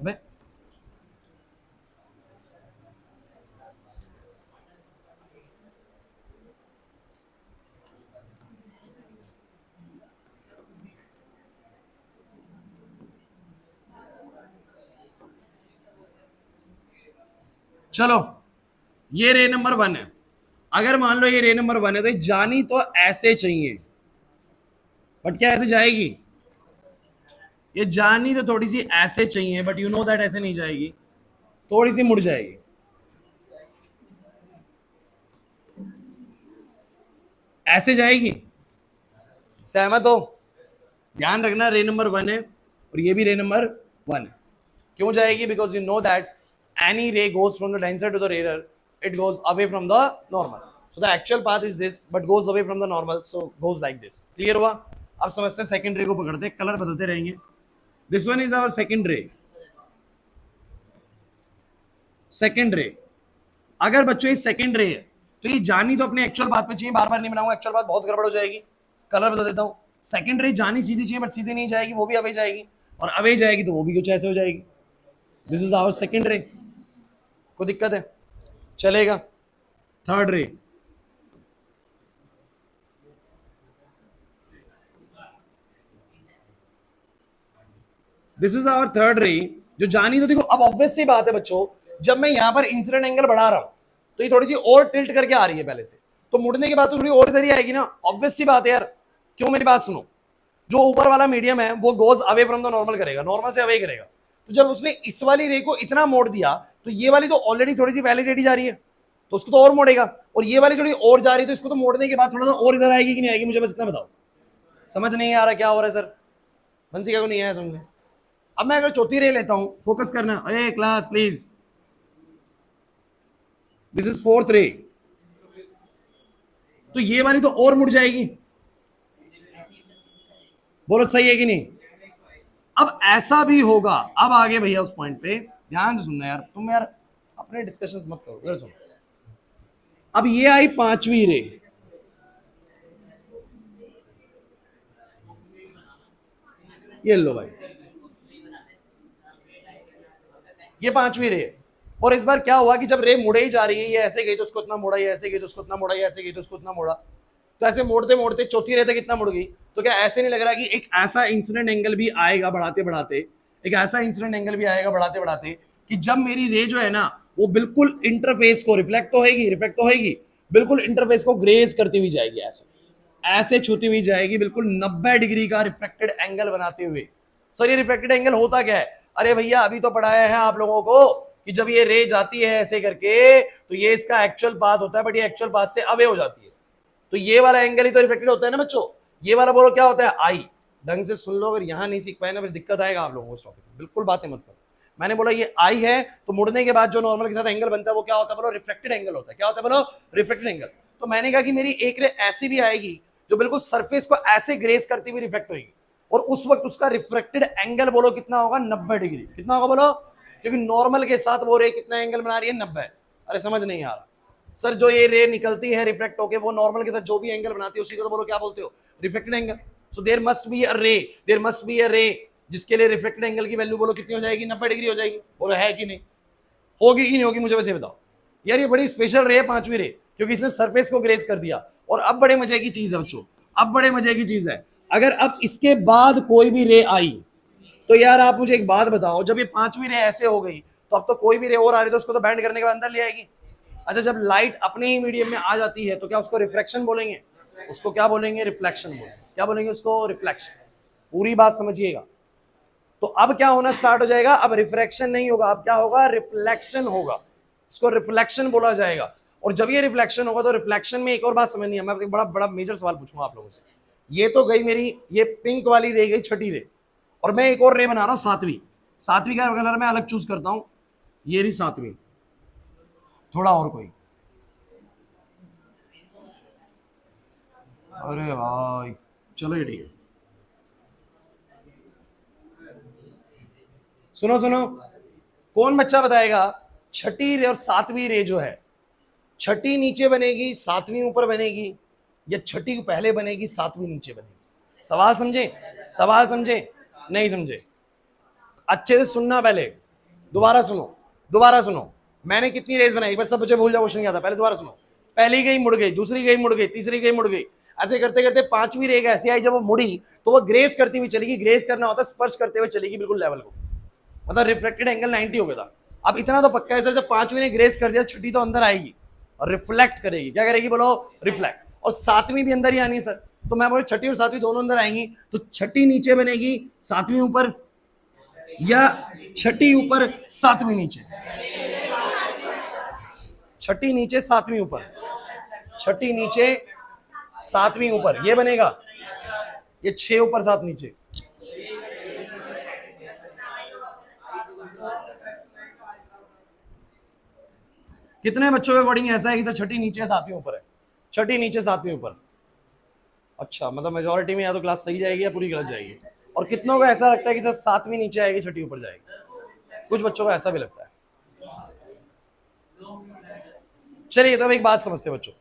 अबे चलो ये रे नंबर 1 है। अगर मान लो ये रे नंबर 1 है तो जानी तो ऐसे चाहिए, बट क्या ऐसे जाएगी? ये जानी तो थोड़ी सी ऐसे चाहिए, बट यू नो दैट ऐसे नहीं जाएगी, थोड़ी सी मुड़ जाएगी। ऐसे जाएगी। सहमत हो? ध्यान रखना रे नंबर 1 है और ये भी रे नंबर 1 है। क्यों जाएगी? Because you know that any ray goes from the denser to the rare, it goes away from the normal. So the actual path is this but goes away from the normal, so goes like this. Clear हुआ? अब समझते हैं सेकंड रे को पकड़ते हैं, कलर बदलते रहेंगे। This one is our second ray. Second ray, अगर बच्चों ये सेकंड रे है तो ये जानी तो अपने एक्चुअल बात पे चाहिए, बार बार नहीं बनाऊंगा, एक्चुअल बात बहुत गड़बड़ हो जाएगी। कलर बदल देता हूं। सेकंड रे जानी सीधी चाहिए बट सीधी नहीं जाएगी, वो भी अवे जाएगी, और अवे जाएगी तो वो भी कुछ ऐसे हो जाएगी। दिस इज आवर सेकंड रे। कोई दिक्कत है? चलेगा। थर्ड रे, दिस इज आवर थर्ड रे। जो जानी तो देखो, अब ऑब्वियस सी बात है बच्चों, जब मैं यहां पर इंसिडेंट एंगल बढ़ा रहा हूं तो ये थोड़ी सी और टिल्ट करके आ रही है पहले से, तो मुड़ने के बाद तो थोड़ी और इधर ही आएगी ना, ऑब्वियस सी बात है यार। क्यों? मेरी बात सुनो, जो ऊपर वाला मीडियम है वो goes away from the normal करेगा, नॉर्मल से अवे करेगा। तो जब उसने इस वाली रे को इतना मोड़ दिया तो ये वाली तो ऑलरेडी थोड़ी सी वैलिडिटी जा रही है, तो उसको तो और मोड़ेगा, और ये वाली थोड़ी और जा रही है तो इसको तो मोड़ने के बाद थोड़ा सा और इधर आएगी कि नहीं आएगी? मुझे बस इतना बताओ। समझ नहीं आ रहा क्या हो रहा है सर? बंसी को नहीं आया समझ में? अब मैं अगर चौथी रे लेता हूं, फोकस करना, अरे class please, this is fourth रे, तो ये वाली तो और मुड़ जाएगी। बोलो सही है कि नहीं? अब ऐसा भी होगा। अब आगे भैया उस पॉइंट पे ध्यान से सुनना यार, तुम यार अपने डिस्कशंस मत करो, सुनो। अब ये आई पांचवी रे, ये लो भाई, ये पांचवी रे। और इस बार क्या हुआ कि जब रे मुड़े ही जा रही है, ये ऐसे गई तो उसको इतना मोड़ा, ये ऐसे गई तो उसको इतना मोड़ा, ये ऐसे गई तो उसको इतना मोड़ा, तो ऐसे मोड़ते मोड़ते चौथी रे तक कितना मुड़ गई। तो क्या ऐसे नहीं लग रहा कि एक ऐसा इंसिडेंट एंगल भी आएगा बढ़ाते बढ़ाते, एक ऐसा इंसिडेंट एंगल भी आएगा बढ़ाते बढ़ाते कि जब मेरी रे जो है ना वो बिल्कुल इंटरफेस को रिफ्लेक्ट तो होगी, रिफ्लेक्ट तो होगी, बिल्कुल इंटरफेस को ग्रेज करती हुई जाएगी, ऐसे ऐसे छूती हुई जाएगी, बिल्कुल 90 डिग्री का रिफ्लेक्टेड एंगल बनाते हुए। सर ये रिफ्लेक्टेड एंगल होता क्या है? अरे भैया अभी तो पढ़ाया है आप लोगों को कि जब ये रे जाती है ऐसे करके तो ये इसका एक्चुअल पाथ होता है, बट ये एक्चुअल पाथ से अवे हो जाती है, तो ये वाला एंगल ही तो रिफ्लेक्टेड होता है ना बच्चों। ये वाला बोलो क्या होता है? आई। ढंग से सुन लो, अगर यहां नहीं सीख पाए ना फिर दिक्कत आएगा आप लोगों को इस टॉपिक में, बिल्कुल बातें मत करो। मैंने बोला ये आई है तो मुड़ने के बाद जो नॉर्मल के साथ एंगल बनता है वो क्या होता है? बोलो रिफ्लेक्टेड एंगल होता है। क्या होता है? बोलो रिफ्लेक्टेड एंगल। तो मैंने कहा कि मेरी एक रे ऐसी भी आएगी जो बिल्कुल सरफेस को ऐसे ग्रेस करती हुई रिफ्लेक्ट होगी, और उस वक्त उसका रिफ्लेक्टेड एंगल बोलो कितना होगा? 90 डिग्री। कितना होगा बोलो? क्योंकि नॉर्मल के साथ वो रे कितना एंगल बना रही है? 90। अरे समझ नहीं आ रहा सर, जो ये रे निकलती है रिफ्लेक्ट होके वो नॉर्मल के साथ जो भी एंगल बनाती है उसी को तो बोलो क्या बोलते हो? Reflected angle. So there must be a ray, there must be a रे जिसके लिए रिफ्लेक्टेड एंगल की वैल्यू बोलो कितनी हो जाएगी? 90 डिग्री हो जाएगी। बोलो है कि नहीं? होगी कि नहीं होगी? मुझे वैसे बताओ यार। ये बड़ी स्पेशल रे है पांचवी रे, क्योंकि इसने सरफेस को ग्रेस कर दिया। और अब बड़े मजे की चीज है बच्चों, अब बड़े मजे की चीज है, अगर अब इसके बाद कोई भी रे आई तो यार आप मुझे एक बात बताओ, जब ये पांचवी रे ऐसे हो गई तो अब तो कोई भी रे और आ रही तो उसको तो बैंड करने के बाद अंदर ले आएगी। अच्छा, जब लाइट अपने ही मीडियम में आ जाती है तो क्या उसको रिफ्लेक्शन बोलेंगे? उसको क्या बोलेंगे? रिफ्लेक्शन बोलेंगे। क्या बोलेंगे उसको? रिफ्लेक्शन। पूरी बात समझिएगा। तो अब क्या होना स्टार्ट हो जाएगा? अब रिफ्लेक्शन नहीं होगा, अब क्या होगा? रिफ्लेक्शन होगा। इसको रिफ्लेक्शन बोला जाएगा। और जब ये रिफ्लेक्शन होगा तो रिफ्लेक्शन में एक और बात समझनी है, मैं एक बड़ा बड़ा मेजर सवाल पूछूंगा आप लोगों से। ये तो गई मेरी ये पिंक वाली रे गई छठी रे, और मैं एक और रे बना रहा हूं सातवीं। सातवीं का कलर मैं अलग चूज करता हूं, ये रही सातवीं। थोड़ा और कोई, अरे भाई चलो ये ठीक है। सुनो सुनो, कौन बच्चा बताएगा छठी रे और सातवीं रे जो है, छठी नीचे बनेगी सातवीं ऊपर बनेगी, या छठी पहले बनेगी सातवीं नीचे बनेगी? सवाल समझे? सवाल समझे? नहीं समझे? अच्छे से सुनना, पहले दोबारा सुनो, दोबारा सुनो। मैंने कितनी रेस बनाई? बस सब बच्चे भूल जाओ क्वेश्चन क्या था, पहले दोबारा सुनो। पहली गई मुड़ गई, दूसरी गई मुड़ गई, तीसरी गई मुड़ गई, ऐसे करते करते पांचवी रेग ऐसी आई जब वो मुड़ी तो वो ग्रेस करती हुई चलेगी। ग्रेस करना होता है स्पर्श करते हुए चलेगी बिल्कुल लेवल को, मतलब रिफ्लेक्टेड एंगल 90 हो गया था। अब इतना तो पक्का है सर, जब पांचवी ने ग्रेस कर दिया, छठी तो अंदर आएगी और रिफ्लेक्ट करेगी। क्या करेगी बोलो? रिफ्लेक्ट। और सातवीं भी अंदर ही आनी है सर, तो मैं बोलूँ छठी और सातवीं दोनों अंदर आएंगी, तो छठी नीचे बनेगी, सातवीं ऊपर, या छठी ऊपर सातवीं नीचे? छठी नीचे सातवीं ऊपर, छठी नीचे सातवीं ऊपर, ये बनेगा। ये 6 ऊपर 7 नीचे। कितने बच्चों के अकॉर्डिंग ऐसा है कि सर छठी नीचे सातवीं ऊपर है? छठी नीचे सातवीं ऊपर। अच्छा, मतलब मेजोरिटी में या तो क्लास सही जाएगी या पूरी गलत जाएगी। और कितनों को ऐसा लगता है कि सर सातवीं नीचे आएगी, छठी ऊपर जाएगी? कुछ बच्चों को ऐसा भी लगता है। चलिए, तो अब एक बात समझते हैं बच्चों,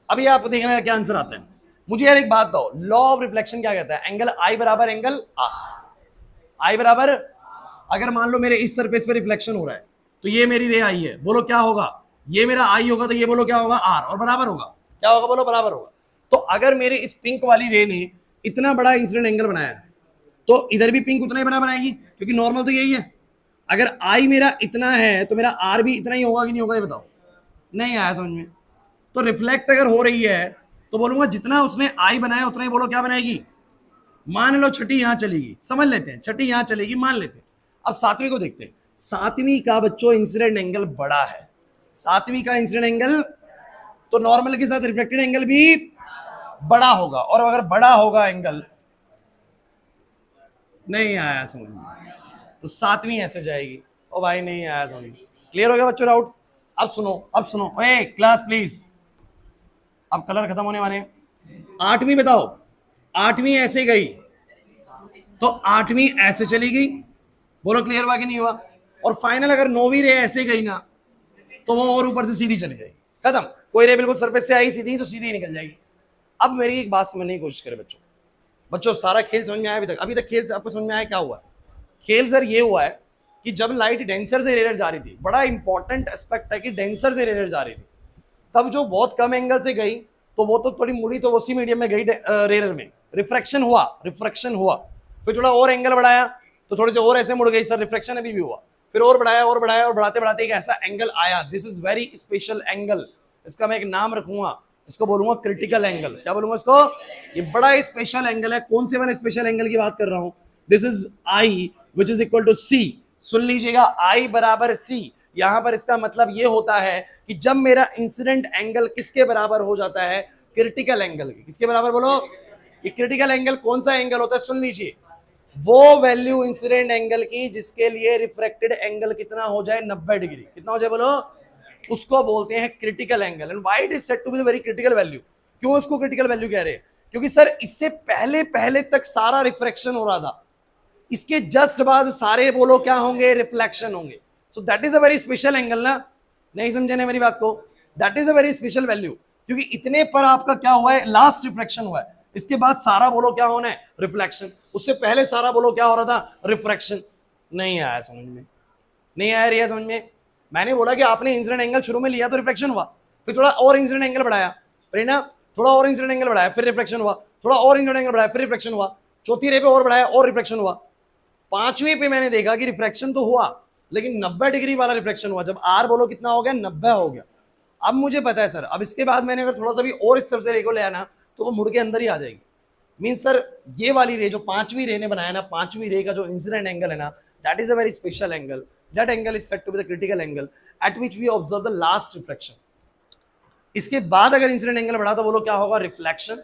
अभी आप देखना क्या आंसर आता है। मुझे यार एक बात बताओ, लॉ ऑफ रिफ्लेक्शन क्या कहता है? एंगल आई बराबर एंगल आर। आई बराबर, अगर मान लो मेरे इस सरफेस पे रिफ्लेक्शन हो रहा है, तो ये मेरी रे आई है, बोलो क्या होगा? ये मेरा आई होगा, तो ये बोलो क्या होगा? आर, और बराबर होगा। क्या होगा बोलो? बराबर होगा। तो अगर मेरे इस पिंक वाली रे ने इतना बड़ा इंसिडेंट एंगल बनाया, तो इधर भी पिंक उतना ही बना बनाएगी, क्योंकि नॉर्मल तो यही है। अगर आई मेरा इतना है, तो मेरा आर भी इतना ही होगा कि नहीं होगा? ये बताओ। नहीं आया समझ में? तो रिफ्लेक्ट अगर हो रही है, तो बोलूंगा जितना उसने आई बनाया उतना ही बोलो क्या बनाएगी? मान लो छठी यहां चलेगी, समझ लेते हैं, छठी यहां चलेगी, मान लेते हैं। अब सातवीं को देखते हैं। सातवीं का बच्चों इंसिडेंट एंगल बड़ा है। सातवीं का इंसिडेंट एंगल तो नॉर्मल के साथ रिफ्लेक्टेड एंगल भी बड़ा होगा, और अगर बड़ा होगा एंगल, नहीं आया समझ में, तो सातवीं ऐसे जाएगी। ओ भाई नहीं आया समझ में। क्लियर हो गया बच्चों डाउट? अब सुनो, अब सुनो, ए क्लास प्लीज, अब कलर खत्म होने वाले हैं। आठवीं बताओ, आठवीं ऐसे गई, तो आठवीं ऐसे चली गई, बोलो क्लियर हुआ कि नहीं हुआ? और फाइनल अगर नौवीं रे ऐसे गई ना, तो वो और ऊपर से सीधी चली जाएगी, खत्म। कोई रे बिल्कुल सरफेस से आई सीधी, तो सीधी निकल जाएगी। अब मेरी एक बात समझने की कोशिश करें बच्चों। बच्चों सारा खेल समझ में आया अभी तक? अभी तक खेल आपको समझ में आया क्या हुआ? खेल सर ये हुआ है कि जब लाइट डेंसर से रेयर जा रही थी, बड़ा इंपॉर्टेंट एस्पेक्ट है कि डेंसर से रेयर जा रही थी, तब जो बहुत कम एंगल से गई, तो वो तो थोड़ी मुड़ी, तो उसी मीडियम में गई रेयर में, रिफ्रैक्शन हुआ, रिफ्रैक्शन हुआ। फिर थोड़ा और एंगल बढ़ाया, तो थोड़े से और ऐसे मुड़ गई सर, रिफ्रैक्शन अभी भी हुआ। फिर और बढ़ाया और बढ़ाया, और बढ़ाते बढ़ाते एक ऐसा एंगल आया, this is very special angle. इसका मैं एक नाम रखूंगा, इसको बोलूंगा क्रिटिकल एंगल। क्या बोलूंगा इसको? ये बड़ा स्पेशल एंगल है। कौन से मैंने स्पेशल एंगल की बात कर रहा हूं? This is I which is equal to C. सुन लीजिएगा, आई बराबर सी। यहां पर इसका मतलब ये होता है कि जब मेरा इंसिडेंट एंगल किसके बराबर हो जाता है? क्रिटिकल एंगल के। किसके बराबर बोलो? ये क्रिटिकल एंगल कौन सा एंगल होता है? सुन लीजिए, वो वैल्यू इंसिडेंट एंगल की जिसके लिए रिफ्रैक्टेड एंगल कितना हो जाए? 90 डिग्री। कितना हो जाए बोलो? उसको बोलते हैं critical angle. And why it is said to be the very critical value? क्यों इसको क्रिटिकल वैल्यू कह रहे हैं? क्योंकि सर इससे पहले पहले तक सारा रिफ्रैक्शन हो रहा था, इसके जस्ट बाद सारे बोलो क्या होंगे? रिफ्लेक्शन होंगे। So that is a very special angle ना? नहीं समझे ना मेरी बात को? That is a very special value, क्योंकि इतने पर आपका क्या हुआ है? लास्ट रिफ्लेक्शन हुआ है, इसके बाद सारा बोलो क्या होना है? रिफ्लेक्शन। उससे पहले सारा बोलो क्या हो रहा था? रिफ्रैक्शन। नहीं आया समझ में? नहीं आया रही है समझ में? मैंने बोला कि आपने इंसिडेंट एंगल शुरू में लिया तो रिफ्लेक्शन हुआ, फिर थोड़ा और इंसिडेंट एंगल बढ़ाया, फिर ना थोड़ा और इंसिडेंट एंगल बढ़ाया, फिर रिफ्लेक्शन हुआ, थोड़ा और इंसिडेंट एंगल बढ़ाया, फिर रिफ्लेक्शन हुआ, चौथी रे पे और बढ़ाया और रिफ्लेक्शन हुआ, पांचवी पे मैंने देखा कि रिफ्लेक्शन तो हुआ, लेकिन 90 डिग्री वाला रिफ्लेक्शन हुआ। जब आर बोलो कितना हो गया? 90 हो गया। अब मुझे पता है सर, अब इसके बाद मैंने अगर थोड़ा सा भी और इस तरफ से रे को ले आना, तो वो मुड़ के अंदर ही आ जाएगी। मीन सर ये वाली रे जो पांचवी रे ने बनाया ना, पांचवी रे का जो इंसिडेंट एंगल है ना, that is a very special angle. That angle is said to be the critical angle at which we observe the last reflection. इसके बाद अगर इंसिडेंट एंगल बढ़ा तो बोलो क्या होगा? रिफ्लेक्शन।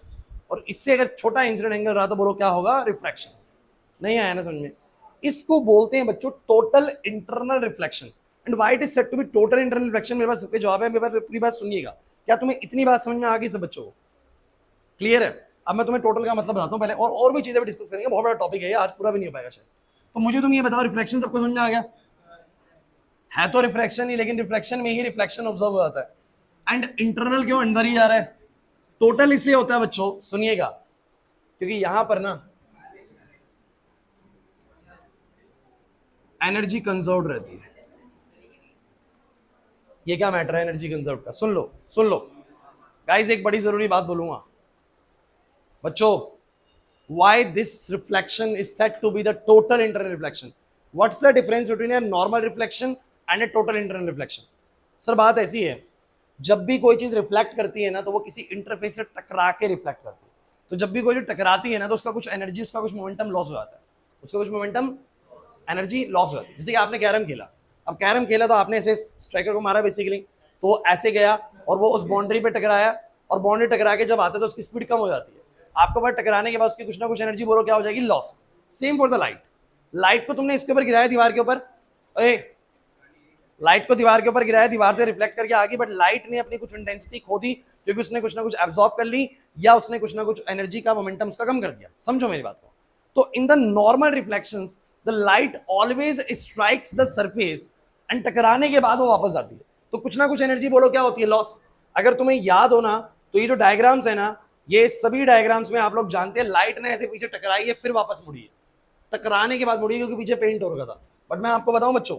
और इससे अगर छोटा इंसिडेंट एंगल रहा तो बोलो क्या होगा? रिफ्रैक्शन। नहीं आया ना समझ में? इसको बोलते हैं बच्चों total internal reflection. And why it is said to be total internal reflection? मेरे पास सबके जवाब है, मेरे पास पूरी बात सुनिएगा। क्या तुम्हें इतनी बात समझ में आ गई सब बच्चों को? क्लियर है? अब मैं तुम्हें टोटल का मतलब बताता हूँ पहले, और भी चीजें भी डिस्कस करेंगे, बहुत बड़ा टॉपिक है, आज पूरा भी नहीं हो पाएगा शायद। तो मुझे तुम ये बताओ, रिफ्लेक्शन सबको समझ में आ गया? है तो रिफ्लेक्शन ही, लेकिन रिफ्लेक्शन में ही रिफ्लेक्शन ऑब्जर्व हो जाता है। एंड इंटरनल क्यों अंदर ही जा रहा है? टोटल इसलिए होता है बच्चों, सुनिएगा, क्योंकि यहां पर ना एनर्जी कंजर्व रहती है। ये क्या मैटर है एनर्जी कंजर्व का? सुन लो, सुन लो गाइस, एक बड़ी जरूरी बात बोलूंगा बच्चों। why this reflection is said to be the total internal reflection? What's the difference between a normal reflection and A total internal reflection. Sir बात ऐसी है, जब भी कोई चीज रिफ्लेक्ट करती है ना तो वो किसी इंटरफेस से टकरा के रिफ्लेक्ट करती है। तो जब भी कोई टकराती है ना तो उसका कुछ एनर्जी, उसका कुछ मोमेंटम लॉस हो जाता है, उसका कुछ मोमेंटम एनर्जी लॉस हो जाती है। जैसे कि आपने कैरम खेला, अब कैरम खेला तो आपने ऐसे स्ट्राइकर को मारा बेसिकली, तो ऐसे गया और वो उस बाउंड्री पे टकराया, और बाउंड्री टकरा के जब आता है तो उसकी स्पीड कम हो जाती है। आपके पास टकराने के बाद उसकी कुछ ना कुछ एनर्जी बोलो क्या हो जाएगी, loss. Same for the light. Light को तुमने इसके ऊपर गिराया, दीवार के ऊपर, लाइट को दीवार के ऊपर गिराया, दीवार से रिफ्लेक्ट करके आ गई, बट लाइट ने अपनी कुछ इंटेंसिटी खो दी क्योंकि उसने कुछ ना कुछ एब्जॉर्ब कर ली, या उसने कुछ ना कुछ एनर्जी का मोमेंटम उसका कम कर दिया। समझो मेरी बात को। तो in the normal reflections the light always strikes the surface and टकराने के बाद वो वापस आती है, तो कुछ ना कुछ एनर्जी बोलो क्या होती है, लॉस। अगर तुम्हें याद हो ना तो ये जो डायग्राम्स है ना, ये सभी डायग्राम्स में आप लोग जानते हैं लाइट ने ऐसे पीछे टकराई है फिर वापस मुड़ी है, टकराने के बाद मुड़ी क्योंकि पीछे पेंट हो रखा था। बट मैं आपको बताऊं बच्चों,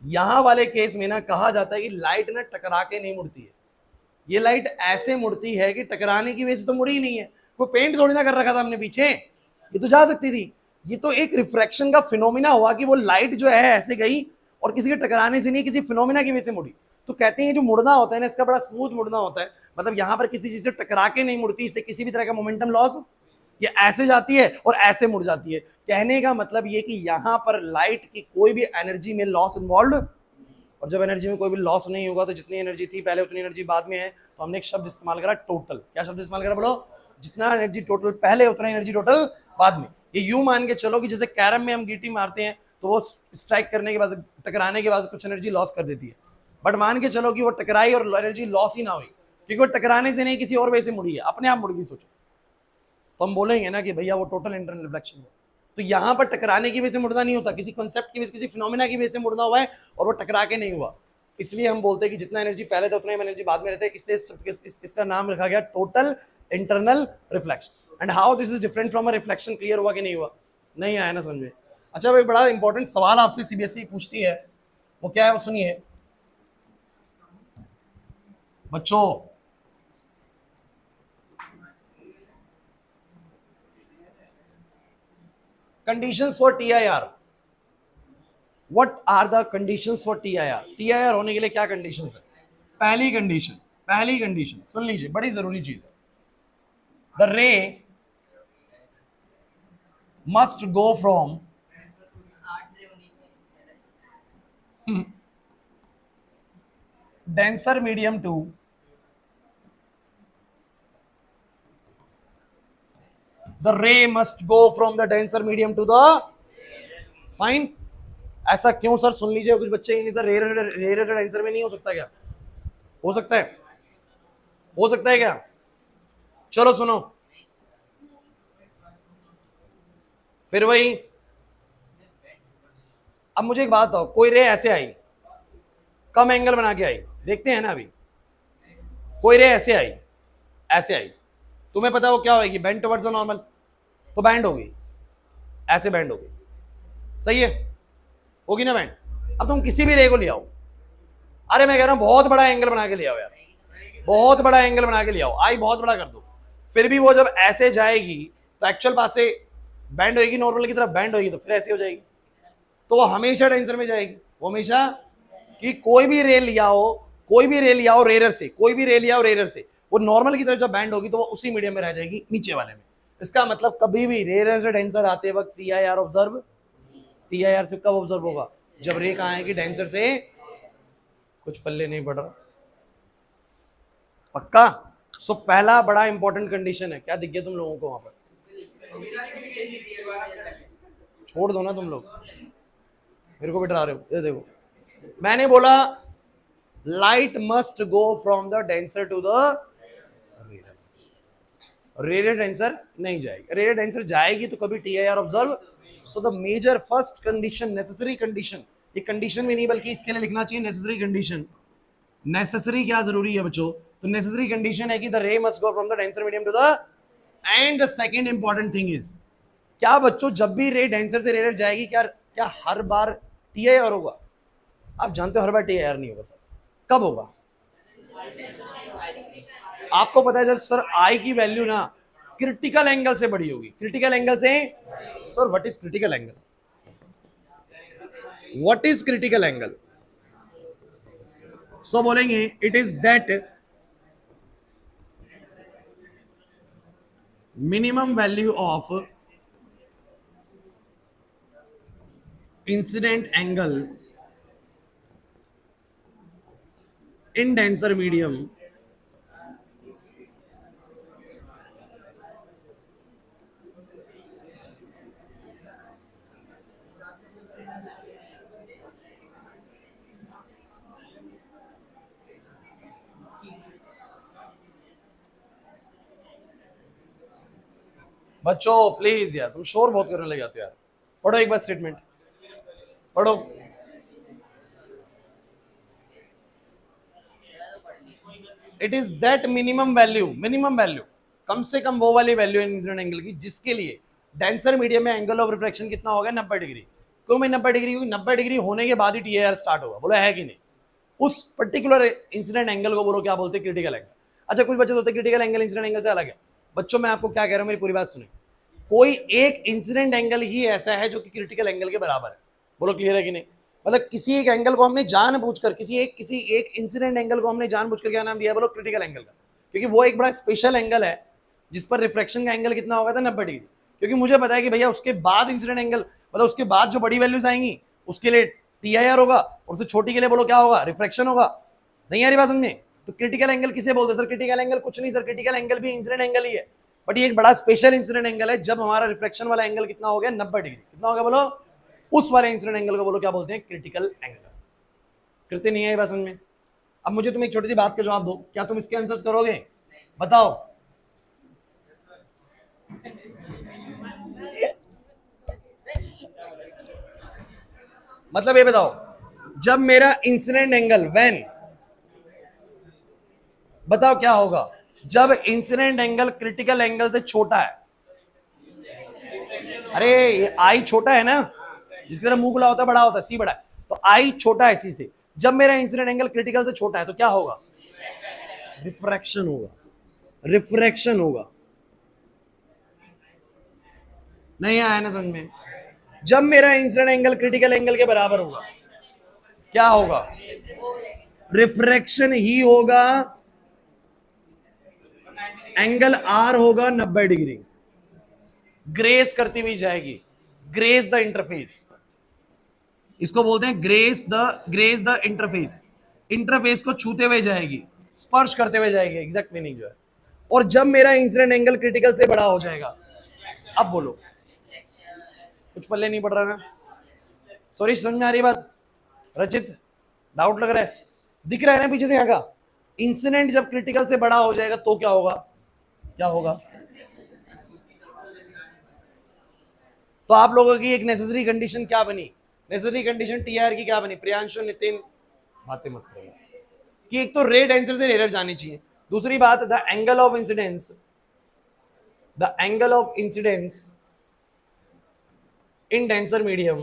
यहां वाले केस में ना कहा जाता है कि लाइट ना टकरा के नहीं मुड़ती है, ये लाइट ऐसे मुड़ती है कि टकराने की वजह से तो मुड़ी ही नहीं है, वो पेंट थोड़ी ना कर रखा था हमने पीछे, ये तो जा सकती थी। ये तो एक रिफ्रैक्शन का फिनोमिना हुआ कि वो लाइट जो है ऐसे गई और किसी के टकराने से नहीं, किसी फिनोमिना की वजह से मुड़ी। तो कहते हैं जो मुड़ना होता है ना, इसका बड़ा स्मूथ मुड़ना होता है, मतलब यहां पर किसी चीज से टकरा के नहीं मुड़ती, इससे किसी भी तरह का मोमेंटम लॉस, ये ऐसे जाती है और ऐसे मुड़ जाती है। कहने का मतलब ये कि यहां पर लाइट की कोई भी एनर्जी में लॉस इन्वॉल्व, और जब एनर्जी में कोई भी लॉस नहीं होगा तो जितनी एनर्जी थी पहले उतनी एनर्जी बाद में है, तो हमने एक शब्द इस्तेमाल करा टोटल। क्या शब्द इस्तेमाल करा बोलो, जितना एनर्जी टोटल पहले उतना एनर्जी टोटल बाद में। ये यूं मान के चलो कि जैसे कैरम में हम गीटी मारते हैं तो वो स्ट्राइक करने के बाद, टकराने के बाद कुछ एनर्जी लॉस कर देती है, बट मान के चलो कि वो टकराई और एनर्जी लॉस ही ना हुई, क्योंकि वो टकराने से नहीं किसी और वजह से मुड़ी है, अपने आप मुड़ गई। सोचो तो हम बोलेंगे ना कि भैया वो टोटल इंटरनल रिफ्लेक्शन है। तो यहां पर टकराने की वजह से मुड़ना नहीं होता, किसी कॉन्सेप्ट की वजह से, किसी फिनोमिना की वजह से मुड़ना हुआ है और वो टकरा के नहीं हुआ। इसलिए हम बोलते हैं कि जितना एनर्जी पहले था उतना ही एनर्जी बाद में रहता है, इसलिए इसका नाम रखा गया total internal reflection. And how this is different from a reflection, clear हुआ कि नहीं हुआ, नहीं आया ना समझ में। अच्छा भाई, बड़ा इंपॉर्टेंट सवाल आपसे सीबीएसई पूछती है, वो क्या है वो सुनिए बच्चों। Conditions for TIR, what are the conditions for TIR. TIR होने के लिए क्या कंडीशंस है। पहली कंडीशन सुन लीजिए, बड़ी जरूरी चीज है, the ray must go from denser medium to the ray must go from the denser medium to the fine। ऐसा क्यों सर, सुन लीजिए, कुछ बच्चे कहेंगे सर रेयर डेंसर में नहीं हो सकता क्या, हो सकता है, हो सकता है क्या, चलो सुनो फिर वही। अब मुझे एक बात बताओ, कोई रे ऐसे आई, कम एंगल बना के आई, देखते हैं ना अभी, कोई रे ऐसे आई, तुम्हें पता है वो क्या होगी, बेंड टुवर्ड्स द नॉर्मल, तो बैंड होगी, ऐसे बैंड होगी, सही है, होगी ना बैंड। अब तुम किसी भी रे को ले आओ, अरे मैं कह रहा हूं बहुत बड़ा एंगल बना के ले आओ यार, बहुत बड़ा एंगल बना के ले आओ, आई बहुत बड़ा कर दो, फिर भी वो जब ऐसे जाएगी तो एक्चुअल पास से बैंड होगी, नॉर्मल की तरफ बैंड होगी, तो फिर ऐसे हो जाएगी, तो वो हमेशा टेंसर में जाएगी, वो हमेशा, कि कोई भी रे लिया हो, कोई भी रे लिया हो रेरर से, कोई भी रे लिया हो रेरर से, वो नॉर्मल की तरफ जब बैंड होगी तो वो उसी मीडियम में रह जाएगी, नीचे वाले में। इसका मतलब कभी भी रेरर से डेंसर आते वक्त टीआईआर ऑब्जर्व, टीआईआर से कब ऑब्जर्व होगा, जब रे कहां आएगी डेंसर से, कुछ पल्ले नहीं पड़ रहा, पक्का। सो पहला बड़ा इंपॉर्टेंट कंडीशन है, क्या दिख गया तुम लोगों को वहां पर, छोड़ दो ना तुम लोग, मेरे को भी डरा रहे हो, ये देखो मैंने बोला light must go from the denser to the रेडियर डेंसर नहीं जाएगी, रेडियर डेंसर जाएगी तो कभी TIR observe. So the major first condition, necessary condition, ये कंडीशन भी नहीं बल्कि इसके लिए लिखना चाहिए नेसेसरी कंडीशन। नेसेसरी क्या जरूरी है बच्चों, तो नेसेसरी कंडीशन है कि the ray must go from the denser medium to the, and the second important thing is, क्या बच्चों जब भी रे डेंसर से रेडियर जाएगी क्या क्या हर बार टीआईआर होगा, आप जानते हो हर बार टीआईआर नहीं होगा सर, कब होगा, आपको पता है जब सर आई की वैल्यू ना क्रिटिकल एंगल से बड़ी होगी, क्रिटिकल एंगल से, sir what is critical angle, what is critical angle, so बोलेंगे it is that minimum value of incident angle in denser medium बच्चों प्लीज यार तुम शोर बहुत करने लग जाते हो यार। पढ़ो एक बार स्टेटमेंट पढ़ो। It is that minimum value कम से कम वो वाली वैल्यू इंसिडेंट एंगल की जिसके लिए डेंसर मीडियम में एंगल ऑफ रिफ्लेक्शन कितना होगा 90 डिग्री। क्यों मैं 90 डिग्री? क्योंकि 90 डिग्री होने के बाद ही टीआईआर स्टार्ट होगा। बोला है कि नहीं? उस पर्टिकुलर इंसिडेंट एंगल को बोलो क्या बोलते हैं? Critical angle. अच्छा कुछ बच्चे होते हैं क्रिटिकल एंगल इंसिडेंट एंगल से अलग है। बच्चों मैं आपको क्या कह रहा हूं, मेरी पूरी बात सुने। कोई एक इंसिडेंट एंगल ही ऐसा है जो कि क्रिटिकल एंगल के बराबर है। बोलो क्लियर है कि नहीं? मतलब किसी एक एंगल को हमने जानबूझकर किसी एक इंसिडेंट एंगल को हमने जानबूझकर क्या नाम दिया? बोलो क्रिटिकल एंगल का। क्योंकि वो एक बड़ा स्पेशल एंगल है जिस पर रिफ्लेक्शन का एंगल कितना होगा था? 90 डिग्री। क्योंकि मुझे पता है कि भैया उसके बाद इंसिडेंट एंगल मतलब उसके बाद जो बड़ी वैल्यूज आएंगी उसके लिए टीआईआर होगा और उससे छोटी के लिए बोलो क्या होगा? रिफ्लेक्शन होगा। नहीं आ रही बात समझे? तो क्रिटिकल एंगल किसे बोलते हैं? सर क्रिटिकल एंगल कुछ नहीं सर, क्रिटिकल एंगल भी इंसिडेंट एंगल ही है, बट ये एक बड़ा स्पेशल इंसिडेंट एंगल है जब हमारा रिफ्लेक्शन वाला एंगल कितना हो गया? 90 डिग्री। कितना हो गया बोलो? उस वाले इंसिडेंट एंगल को बोलो क्या बोलते हैं? Critical angle. करते नहीं है ये बात समझ में? अब मुझे तुम एक छोटी सी बात का जवाब दो, क्या तुम इसके आंसर्स करोगे? बताओ। मतलब ये बताओ, जब मेरा इंसिडेंट एंगल व्हेन, बताओ क्या होगा जब इंसिडेंट एंगल क्रिटिकल एंगल से छोटा है? अरे ये आई छोटा है ना, जिसकी तरह मुंह खुला होता है बड़ा होता है, सी बड़ा है, तो आई छोटा है सी से। जब मेरा इंसिडेंट एंगल क्रिटिकल से छोटा है तो क्या होगा? रिफ्रैक्शन होगा। रिफ्रैक्शन होगा। नहीं आया ना समझ में? जब मेरा इंसिडेंट एंगल क्रिटिकल एंगल के बराबर होगा क्या होगा? रिफ्रैक्शन ही होगा। एंगल आर होगा 90 डिग्री, ग्रेस करती हुई जाएगी। ग्रेस द इंटरफेस, इसको बोलते हैं ग्रेस द इंटरफेस। इंटरफेस को छूते हुए जाएगी, स्पर्श करते हुए जाएगी, एग्जैक्ट मीनिंग जो है। और जब मेरा इंसिडेंट एंगल क्रिटिकल से बड़ा हो जाएगा, अब बोलो कुछ पल्ले नहीं पड़ रहा ना? सॉरी समझ में आ रही बात? रचित डाउट लग रहा है? दिख रहा है ना पीछे से? यहाँ का इंसिडेंट जब क्रिटिकल से बड़ा हो जाएगा तो क्या होगा? क्या होगा? तो आप लोगों की एक नेसेसरी कंडीशन क्या बनी? नेसेसरी कंडीशन टीआर की क्या बनी? प्रियांशु नितिन बातें मत करो कि एक तो रे डेंसर से एरर जानी चाहिए, दूसरी बात the angle of incidence in denser medium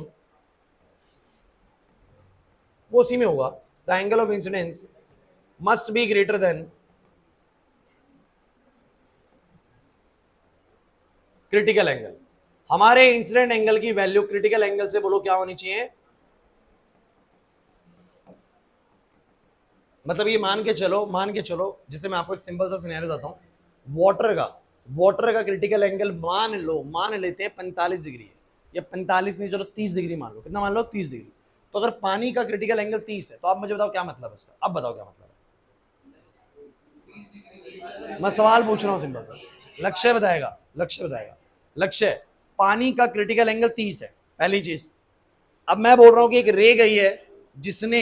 वो उसी में होगा। The angle of incidence must be greater than critical angle. हमारे इंसिडेंट एंगल की वैल्यू क्रिटिकल एंगल से बोलो क्या होनी चाहिए? मतलब ये मान के चलो जैसे मैं आपको एक सिंपल सा सिनेरियो बताता हूं। वाटर का क्रिटिकल एंगल मान लेते हैं 45 डिग्री है, या 45 नहीं चलो 30 डिग्री मान लो। कितना मान लो? 30 डिग्री। तो अगर पानी का क्रिटिकल एंगल 30 है तो आप मुझे बताओ क्या मतलब है उसका? अब बताओ क्या मतलब है? मैं सवाल पूछ रहा हूं सिंपल सा, लक्ष्य बताएगा। लक्ष्य पानी का क्रिटिकल एंगल 30 है, पहली चीज। अब मैं बोल रहा हूं कि एक रे गई है जिसने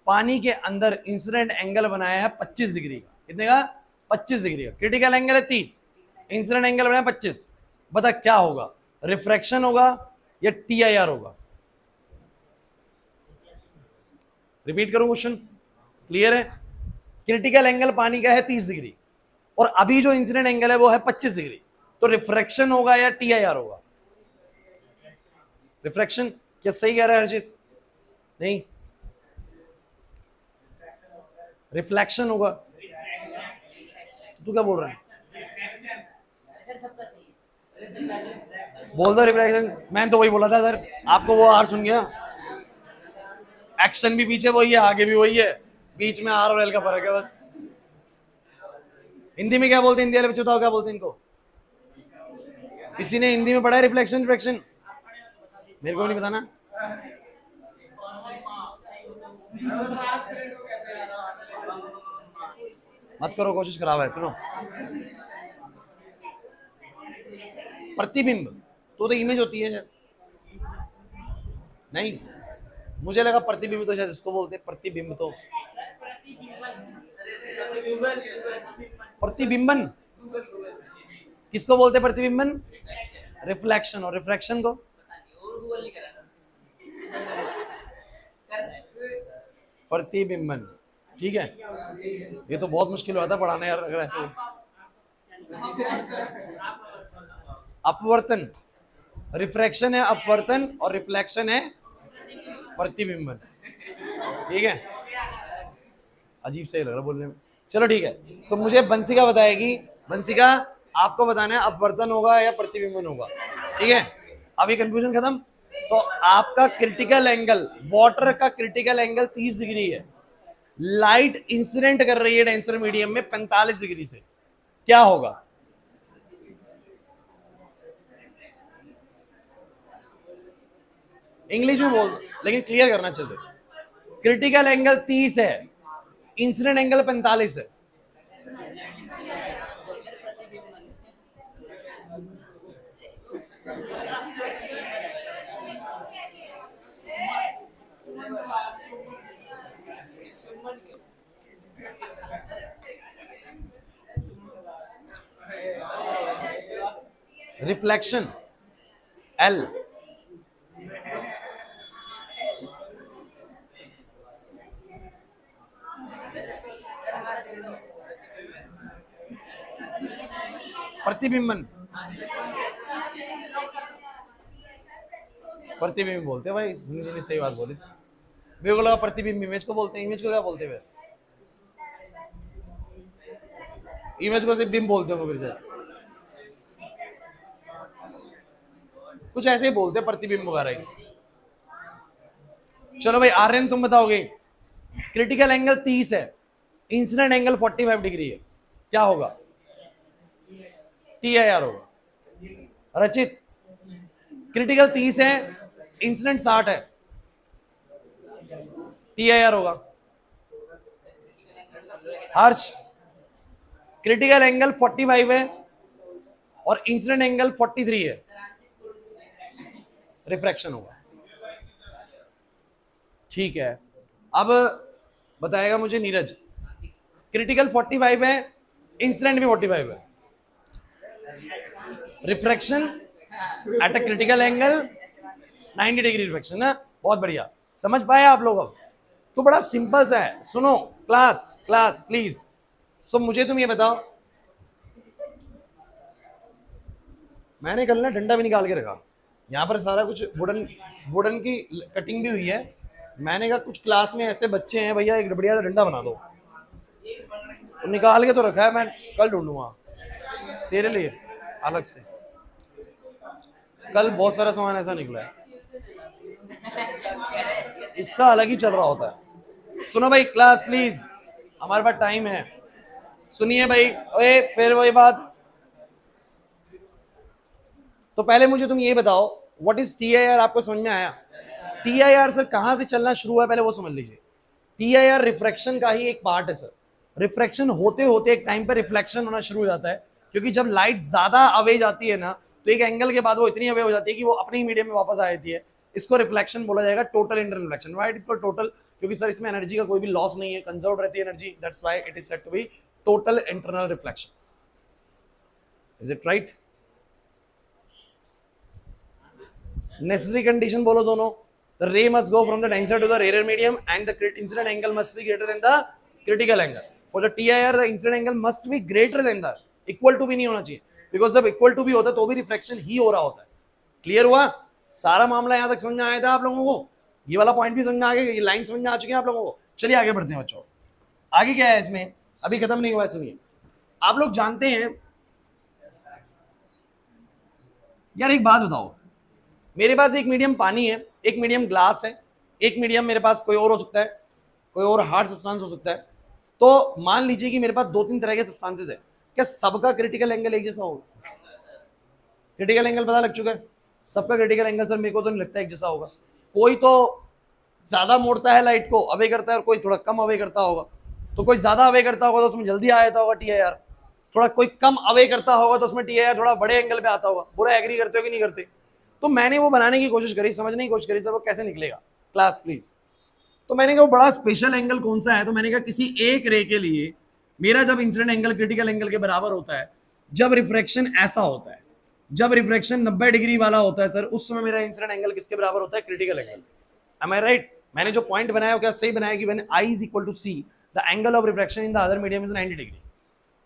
पानी के अंदर इंसिडेंट एंगल बनाया है 25 डिग्री का। कितने का? 25 डिग्री का। क्रिटिकल एंगल है 30, इंसिडेंट एंगल बनाया 25। बता क्या होगा? रिफ्रैक्शन होगा या टीआईआर होगा? रिपीट करूं क्वेश्चन, क्लियर है? क्रिटिकल एंगल पानी का है 30 डिग्री और अभी जो इंसिडेंट एंगल है वो है 25 डिग्री, तो रिफ्रैक्शन होगा या टीआईआर होगा? रिफ्रैक्शन। क्या सही कह रहा है हर्षित? नहीं, रिफ्लेक्शन होगा। तू क्या बोल रहा है? बोल दो रिफ्लेक्शन। मैंने तो वही बोला था सर, आपको वो आर सुन गया। एक्शन भी पीछे वही है, आगे भी वही है, बीच में आर और एल का फर्क है बस। हिंदी में क्या बोलते हैं, हिंदी वाले बच्चे बताओ क्या बोलते हैं इनको? किसी ने हिंदी में पढ़ा है रिफ्लेक्शन रिफ्लेक्शन? मेरे को नहीं पता ना। मत करो, कोशिश खराब है। सुनो, प्रतिबिंब तो इमेज होती है नहीं, मुझे लगा प्रतिबिंब तो शायद इसको बोलते हैं प्रतिबिंब। तो प्रतिबिंबन किसको बोलते हैं? प्रतिबिंबन रिफ्लेक्शन, और रिफ्रैक्शन को प्रतिबिंबन। ठीक है, ये तो बहुत मुश्किल हुआ था पढ़ाने यार अगर ऐसे। अपवर्तन, रिफ्रैक्शन है अपवर्तन और रिफ्लेक्शन है प्रतिबिंबन। ठीक है, अजीब से लग रहा बोलने में। चलो ठीक है, तो मुझे बंसिका बताएगी। बंसिका, आपको बताना है अपवर्तन होगा या प्रतिबिंबन होगा। ठीक है, अभी कंफ्यूजन खत्म। तो आपका क्रिटिकल एंगल, वाटर का क्रिटिकल एंगल 30 डिग्री है, लाइट इंसिडेंट कर रही है डेंसर मीडियम में 45 डिग्री से, क्या होगा? इंग्लिश में बोल, लेकिन क्लियर करना अच्छे से। क्रिटिकल एंगल 30 है, इंसिडेंट एंगल 45 है। रिफ्लेक्शन एल, प्रतिबिंबन, प्रतिबिंब बोलते हैं भाई, सुनिए ने सही बात बोली। मेरे को लगा प्रतिबिंब इमेज को बोलते हैं। इमेज को क्या बोलते हैं? इमेज को सिर्फ बिंब बोलते होंगे फिर से, कुछ ऐसे ही बोलते हैं प्रतिबिंब वगैरह। चलो भाई आर्यन तुम बताओगे। क्रिटिकल एंगल 30 है, इंसिडेंट एंगल 45 डिग्री है, क्या होगा? TIR होगा। रचित, क्रिटिकल 30 है, इंसिडेंट 60 है, TIR होगा। हर्ष, क्रिटिकल एंगल 45 है और इंसिडेंट एंगल 43 है, रिफ्रैक्शन होगा। ठीक है, अब बताएगा मुझे नीरज। क्रिटिकल 45 है, इंसिडेंट भी 45 है, refraction at a critical angle 90 degree refraction ना। बहुत बढ़िया, समझ पाए आप लोग? अब तो बड़ा सिंपल सा है। सुनो क्लास, क्लास प्लीज। सो मुझे तुम ये बताओ, मैंने कल ना डंडा भी निकाल के रखा, यहाँ पर सारा कुछ वुडन वुडन की कटिंग भी हुई है। मैंने कहा कुछ क्लास में ऐसे बच्चे हैं भैया, एक बढ़िया डंडा बना दो, तो निकाल के तो रखा है, मैं कल ढूंढूंगा तेरे लिए अलग से। कल बहुत सारा सामान ऐसा निकला है, इसका अलग ही चल रहा होता है। सुनो भाई क्लास प्लीज, हमारे पास टाइम है, सुनिए भाई। ओए फिर वही बात। तो पहले मुझे तुम ये बताओ, व्हाट इज TIR? आपको समझ में आया? TIR सर कहां से चलना शुरू हुआ है, पहले वो समझ लीजिए। TIR रिफ्रैक्शन का ही एक पार्ट है सर। रिफ्रैक्शन होते होते एक टाइम पर रिफ्लेक्शन होना शुरू हो जाता है, क्योंकि जब लाइट ज्यादा अवे जाती है ना, तो एक एंगल के बाद वो इतनी अवे हो जाती है कि वो अपने मीडियम में वापस आ जाती है। इसको रिफ्लेक्शन बोला जाएगा, total internal reflection. Why it is called total? क्योंकि सर इसमें एनर्जी का कोई भी लॉस नहीं है, कंजर्व रहती है energy, that's why it is said to be total internal reflection. Is it right? Necessary condition बोलो दोनों। The ray must go from the denser to the rarer medium and the incident angle must be greater than the critical angle. For the TIR, the incident angle must be greater than the, equal to भी नहीं होना चाहिए, because जब equal to भी होता है तो भी रिफ्लेक्शन ही हो रहा होता है। क्लियर हुआ? सारा मामला यहां तक समझ में आया था आप लोगों को? ये वाला पॉइंट भी समझ में आ गया, ये लाइन समझ में आ चुकी है आप लोगों को? चलिए आगे बढ़ते हैं बच्चों। आगे क्या है इसमें, अभी खत्म नहीं हुआ है, सुनिए। आप लोग जानते हैं यार, एक बात बताओ, मेरे पास एक मीडियम पानी है, एक मीडियम ग्लास है, एक मीडियम मेरे पास कोई और हो सकता है, कोई और हार्ड सब्सटेंस हो सकता है। तो मान लीजिए कि मेरे पास 2-3 तरह के सब्सटेंसेस है, क्या सबका क्रिटिकल एंगल एक जैसा होगा? क्रिटिकल एंगल पता लग चुका है, सबका क्रिटिकल एंगल सर मेरे को तो नहीं लगता एक जैसा होगा। कोई तो ज्यादा मोड़ता है लाइट को, अवे करता है, और कोई थोड़ा कम अवे करता होगा। तो कोई ज्यादा अवे करता होगा तो उसमें जल्दी आ जाता होगा टीआईआर, थोड़ा कोई कम अवे करता होगा तो उसमें टीआईआर थोड़ा बड़े एंगल पे आता होगा। पूरा एग्री करते हो कि नहीं करते? तो मैंने वो बनाने की कोशिश करी, समझने की कोशिश करी सर वो कैसे निकलेगा, क्लास प्लीज। तो मैंने कहा बड़ा स्पेशल एंगल कौन सा है, तो मैंने कहा किसी एक रे के लिए मेरा जब इंसिडेंट एंगल क्रिटिकल एंगल के बराबर होता है, जब रिफ्रैक्शन ऐसा होता है, जब रिफ्रैक्शन 90 डिग्री वाला होता है सर, उस समय मेरा इंसिडेंट एंगल किसके बराबर होता है? Critical angle. Am I right? मैंने जो पॉइंट बनाया वो क्या सही बनाया कि when I is equal to C the angle of refraction in the other medium is 90 degree,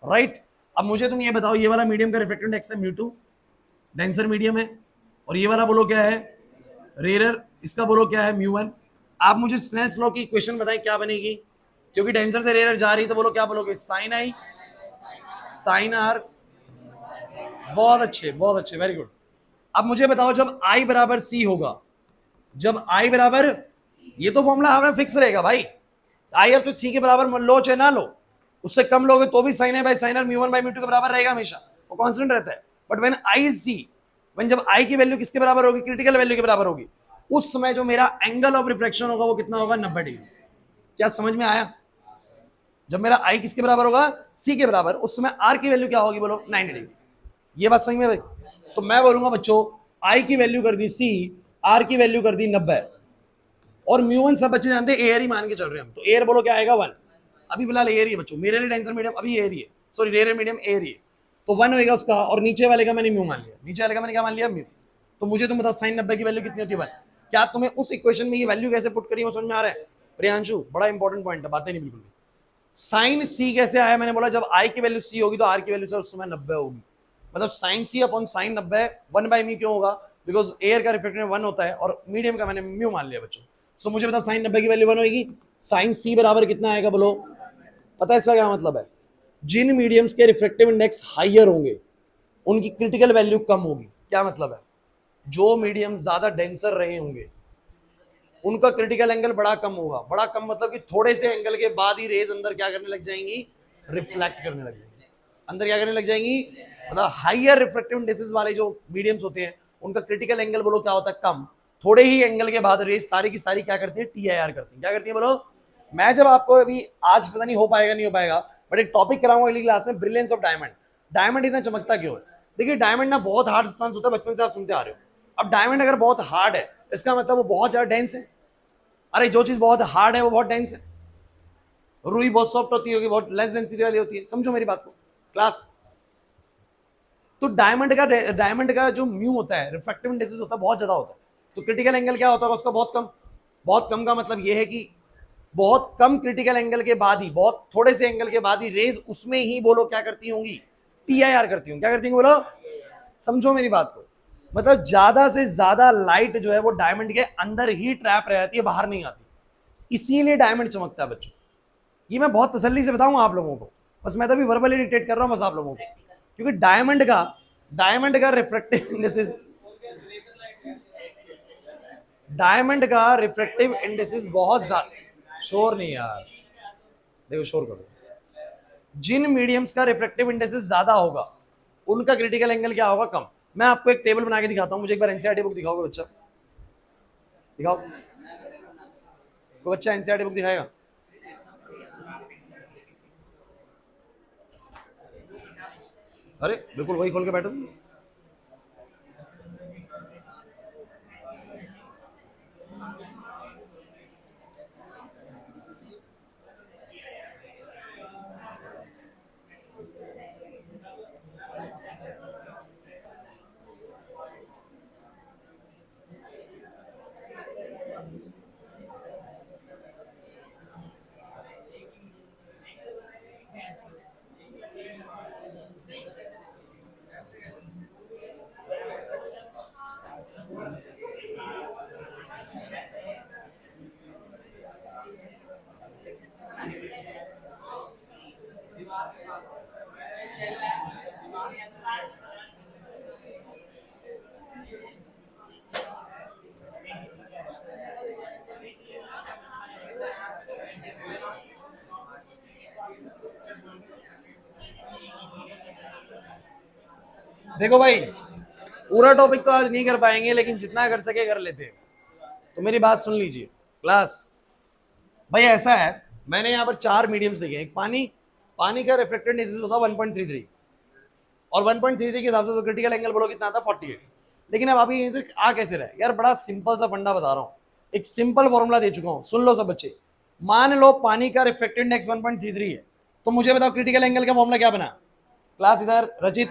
right? अब मुझे तुम ये बताओ, ये वाला मीडियम का रिफ्रैक्टिव इंडेक्स है म्यू2, डेंसर मीडियम है, और ये वाला बोलो क्या है? रेयर। इसका बोलो क्या है? म्यू1। आप मुझे स्नेल्स लॉ की इक्वेशन बताएं क्या बनेगी, क्योंकि डेंसर से रेयर जा रही तो बोलो क्या बोलोगे? Sine I sine R. बहुत अच्छे, बहुत अच्छे, वेरी गुड। अब मुझे बताओ जब आई बराबर सी होगा, जब आई बराबर, ये तो फॉर्मूला हमारा फिक्स रहेगा भाई, आई अब तो सी के बराबर लो चाहे ना लो, उससे कम लोगे तो भी साइन है बाई साइन आर म्यू1 बाई म्यू2 के बराबर रहेगा हमेशा, वो कांस्टेंट रहता है। But when I is C, when जब आई की वैल्यू किसके बराबर होगी? क्रिटिकल वैल्यू के बराबर होगी, उस समय जो मेरा एंगल ऑफ रिफ्रैक्शन होगा वो कितना होगा? 90 डिग्री। क्या समझ में आया? जब मेरा आई किसके बराबर होगा? सी के बराबर, उस समय आर की वैल्यू क्या होगी बोलो? 90 डिग्री। ये बात समझ में भाई? तो मैं बोलूंगा बच्चों, आई की वैल्यू कर दी सी, आर की वैल्यू कर दी 90, और म्यू1 सब बच्चे जानते हैं एयर ही मान के चल रहे हैं हम, तो एयर बोलो क्या आएगा? 1। अभी फिलहाल एयर ही है बच्चों, मेरे लिए डेंसर मीडियम अभी एयर ही है, सॉरी रेयर मीडियम एयर ही है, तो 1 होगा उसका, और नीचे वाले का मैंने म्यू मान लिया, नीचे वाले का मैंने क्या मान लिया? म्यू। तो मुझे तुम बताओ साइन 90 की वैल्यू कितनी होती है? 1। क्या तुम्हें उस इक्वेशन में ये वैल्यू कैसे पुट करी वो समझ में आ रहा है? प्रियांशु बड़ा इंपॉर्टेंट पॉइंट है, बातें नहीं बिल्कुल भी। साइन सी कैसे आया? मैंने बोला जब आई की वैल्यू सी होगी तो आर की वैल्यू उस समय 90 होगी, मतलब sine C upon sine 90 1 by mu क्यों होगा? बिकॉज एयर का रिफ्लेक्टिव 1 होता है और मीडियम का मैंने म्यू मान लिया बच्चों। सो मुझे बताओ साइन 90 की वैल्यू 1 होगी, साइन सी बराबर कितना आएगा बोलो? पता है इसका क्या मतलब है? जिन मीडियम्स के रिफ्लेक्टिव इंडेक्स हाइयर होंगे उनकी क्रिटिकल वैल्यू कम होगी। क्या मतलब है? जो मीडियम ज्यादा डेंसर रहे होंगे उनका क्रिटिकल एंगल बड़ा कम होगा। बड़ा कम मतलब कि थोड़े से एंगल के बाद ही रेज अंदर क्या करने लग जाएंगी? रिफ्लेक्ट करने लग जाएंगी। अंदर क्या करने लग जाएंगी? मतलब हाइयर रिफ्लेक्टिव इंडेक्सेस वाले जो मीडियम्स होते हैं उनका क्रिटिकल एंगल बोलो क्या होता है? कम। थोड़े ही एंगल के बाद रेज सारी की सारी क्या करती है? टीआईआर करती है। क्या करती है बोलो? मैं जब आपको अभी आज पता नहीं हो पाएगा नहीं हो पाएगा, बट एक टॉपिक कराऊंगा अगली क्लास में, ब्रिलियंस ऑफ डायमंड। डायमंड इतना चमकता क्यों है? देखिए डायमंड ना बहुत हार्ड सब्सटेंस होता है, बचपन से आप सुनते आ रहे हो। अब डायमंड अगर बहुत हार्ड है इसका मतलब वो बहुत ज्यादा डेंस है। अरे जो चीज बहुत हार्ड है वो बहुत डेंस है। रुई बहुत सॉफ्ट होती होगी, बहुत लेस डेंसिटी वाली होती है, समझो मेरी बात को क्लास। तो डायमंड का जो म्यू होता है, रिफ्रैक्टिव इंडेक्स होता है, बहुत ज्यादा होता है। तो क्रिटिकल एंगल क्या होता है उसका? बहुत कम। बहुत कम का मतलब ये है कि बहुत कम क्रिटिकल एंगल के बाद ही, बहुत थोड़े से एंगल के बाद ही रेज उसमें ही बोलो क्या करती होंगी? टीआईआर करती होंगी। क्या करती होंगी बोलो? समझो मेरी बात को, मतलब ज्यादा से ज्यादा लाइट जो है वो डायमंड के अंदर ही ट्रैप रह जाती है, बाहर नहीं आती, इसीलिए डायमंड चमकता है बच्चों। ये मैं बहुत तसल्ली से बताऊंगा आप लोगों को, बस मैं तो अभी वर्बली डिक्टेट कर रहा हूं बस आप लोगों को, क्योंकि डायमंड का रिफ्रैक्टिव इंडेक्स, डायमंड का रिफ्रैक्टिव इंडेक्स बहुत ज्यादा। शोर नहीं यार, देखो शोर करो। जिन मीडियम्स का रिफ्रैक्टिव इंडेक्स ज्यादा होगा उनका क्रिटिकल एंगल क्या होगा? कम। मैं आपको एक टेबल बना के दिखाता हूं, मुझे एक बार एनसीईआरटी बुक दिखाओगे बच्चा? दिखाओ, कोई बच्चा एनसीईआरटी बुक दिखाएगा? अरे बिल्कुल वही खोल के बैठो। देखो भाई, पूरा टॉपिक तो आज नहीं कर पाएंगे, लेकिन जितना कर सके कर लेते हैं। तो मेरी बात सुन लीजिए क्लास। भाई ऐसा है, मैंने यहाँ पर 4 मीडियम्स लिखे। एक पानी, पानी का रिफ्रैक्टेड इंडेक्स होता है 1.33, और 1.33 के हिसाब से तो क्रिटिकल एंगल बोलो कितना आता है 48। लेकिन अब अभी यहीं से आ कैसे रहा है यार, बड़ा सिंपल सा फंडा बता रहा हूँ, एक सिंपल फॉर्मूला दे चुका हूँ, सुन लो सब बच्चे। मान लो पानी का रिफ्रैक्टेड इंडेक्स 1.33 है, तो मुझे बताओ क्रिटिकल एंगल का फॉर्मूला क्या बना। क्लास इधर रचित,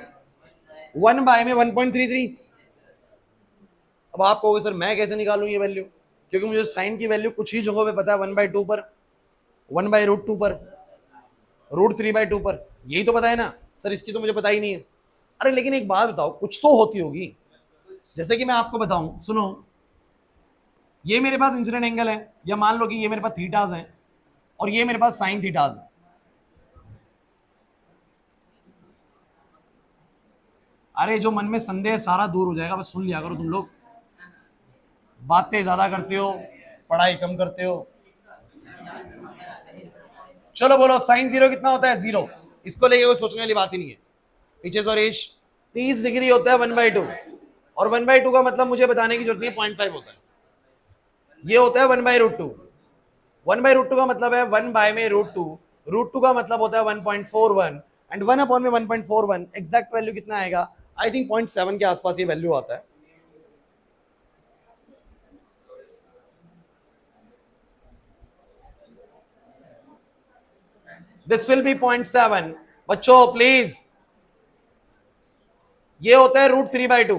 1 बाय में 1.33। अब आप कहोगे सर मैं कैसे निकालूं ये वैल्यू, क्योंकि मुझे साइन की वैल्यू कुछ ही जगहों पे पता है, 1/2 पर, 1/√2 पर, √3/2 पर, यही तो पता है ना सर, इसकी तो मुझे पता ही नहीं है। अरे लेकिन एक बात बताओ, कुछ तो होती होगी। जैसे कि मैं आपको बताऊं, सुनो, ये मेरे पास इंसिडेंट एंगल है, या मान लो कि ये मेरे पास थीटाज हैं और ये मेरे पास साइन थीटाज है। अरे जो मन में संदेह सारा दूर हो जाएगा, बस सुन लिया करो तुम लोग। बातें ज्यादा करते हो, पढ़ाई कम करते हो। चलो बोलो, साइन 0 कितना होता है? 0। इसको लेके कोई सोचने वाली बात ही नहीं है। पीछे सौरेश, 30 डिग्री होता है 1/2, और 1/2 का मतलब मुझे बताने की जरूरत नहीं है, 0.5 होता है। ये होता है 1/√2। 1/√2 का मतलब है 1 बाय में √2, √2 का मतलब होता है 1.41, एंड 1 अपॉन में 1.41, एग्जैक्ट वैल्यू कितना आएगा? आई थिंक 0.7 के आसपास ये वैल्यू आता है। This will B 0.7। बच्चों प्लीज, ये होता है √3/2,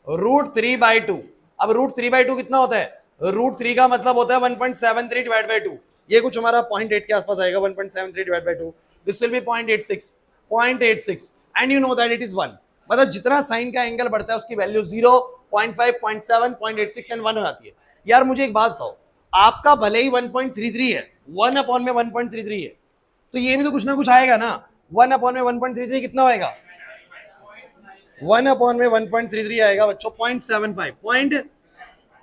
√3/2। अब √3/2 कितना होता है? √3 का मतलब होता है 1.73 डिवाइड बाई 2। ये कुछ हमारा 0.8 के आसपास आएगा, 1.73 divide by 2। This will B 0.86, 0.86, and you know that it is 1। मतलब जितना साइन का एंगल बढ़ता है उसकी वैल्यू 0, 0.5, 0.7, 0.86 एंड 1 हो जाती है। यार मुझे एक बात बताओ, आपका भले ही 1.33 है, 1 अपॉन में 1.33 है, तो ये भी तो कुछ ना कुछ आएगा ना। 1 अपॉन में 1.33 कितना होएगा? 1 अपॉन में 1.33 आएगा बच्चों 0.75 पॉइंट।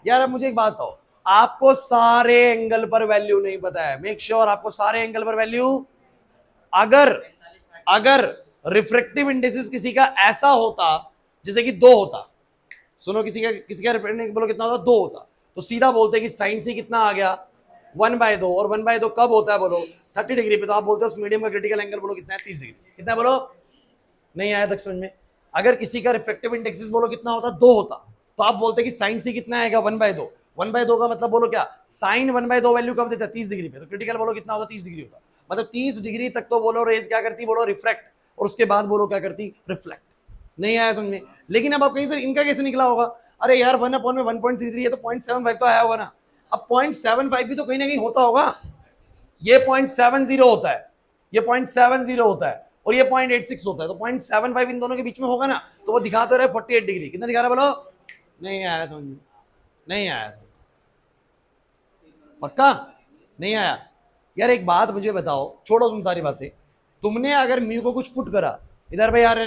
यार अब मुझे एक बात बताओ, आपको सारे एंगल पर वैल्यू नहीं पता है, मेक श्योर आपको सारे एंगल पर वैल्यू। अगर अगर रिफ्रैक्टिव इंडेक्स किसी का ऐसा होता जैसे कि 2 होता, सुनो, किसी का रिफ्रैक्टिव बोलो कितना होता? 2 होता, तो सीधा बोलते कि साइन सी कितना आ गया? 1/2। और 1/2 कब होता है बोलो? 30 डिग्री पे। तो आप बोलते हो उस मीडियम का क्रिटिकल एंगल बोलो कितना है? 30 डिग्री। कितना बोलो? नहीं आया तक समझ में? अगर किसी का रिफ्रैक्टिव इंडेक्स बोलो कितना होता? 2 होता, तो आप बोलते कि साइन सी कितना आएगा? 1/2। 1/2 का मतलब बोलो क्या? साइन 1/2 वैल्यू कब देता है? 30 डिग्री पे। तो क्रिटिकल बोलो कितना होगा? 30 डिग्री होता। मतलब 30 डिग्री तक तो बोलो रेज क्या करती? बोलो रिफ्रैक्ट, और उसके बाद बोलो क्या करती? रिफ्लेक्ट। नहीं आया समझ में? लेकिन अब आप कहीं से इनका कैसे निकला होगा? अरे यार 1 अपॉन में 1.33 है तो 0.75 तो आया होगा ना। अब 0.75 भी तो कहीं ना कहीं होता होगा। ये 0.70 होता है, ये 0.70 होता है, और ये 0.86 होता है, तो 0.75 इन दोनों के बीच में होगा ना। तो वो दिखा तो रहा है 48 डिग्री। कितना दिखा रहा है बोलो? नहीं आया समझ में? नहीं आया समझ? पक्का नहीं आया? यार एक बात मुझे बताओ, छोड़ो तुम सारी बातें। तुमने अगर म्यू को कुछ पुट करा, इधर भाई यार,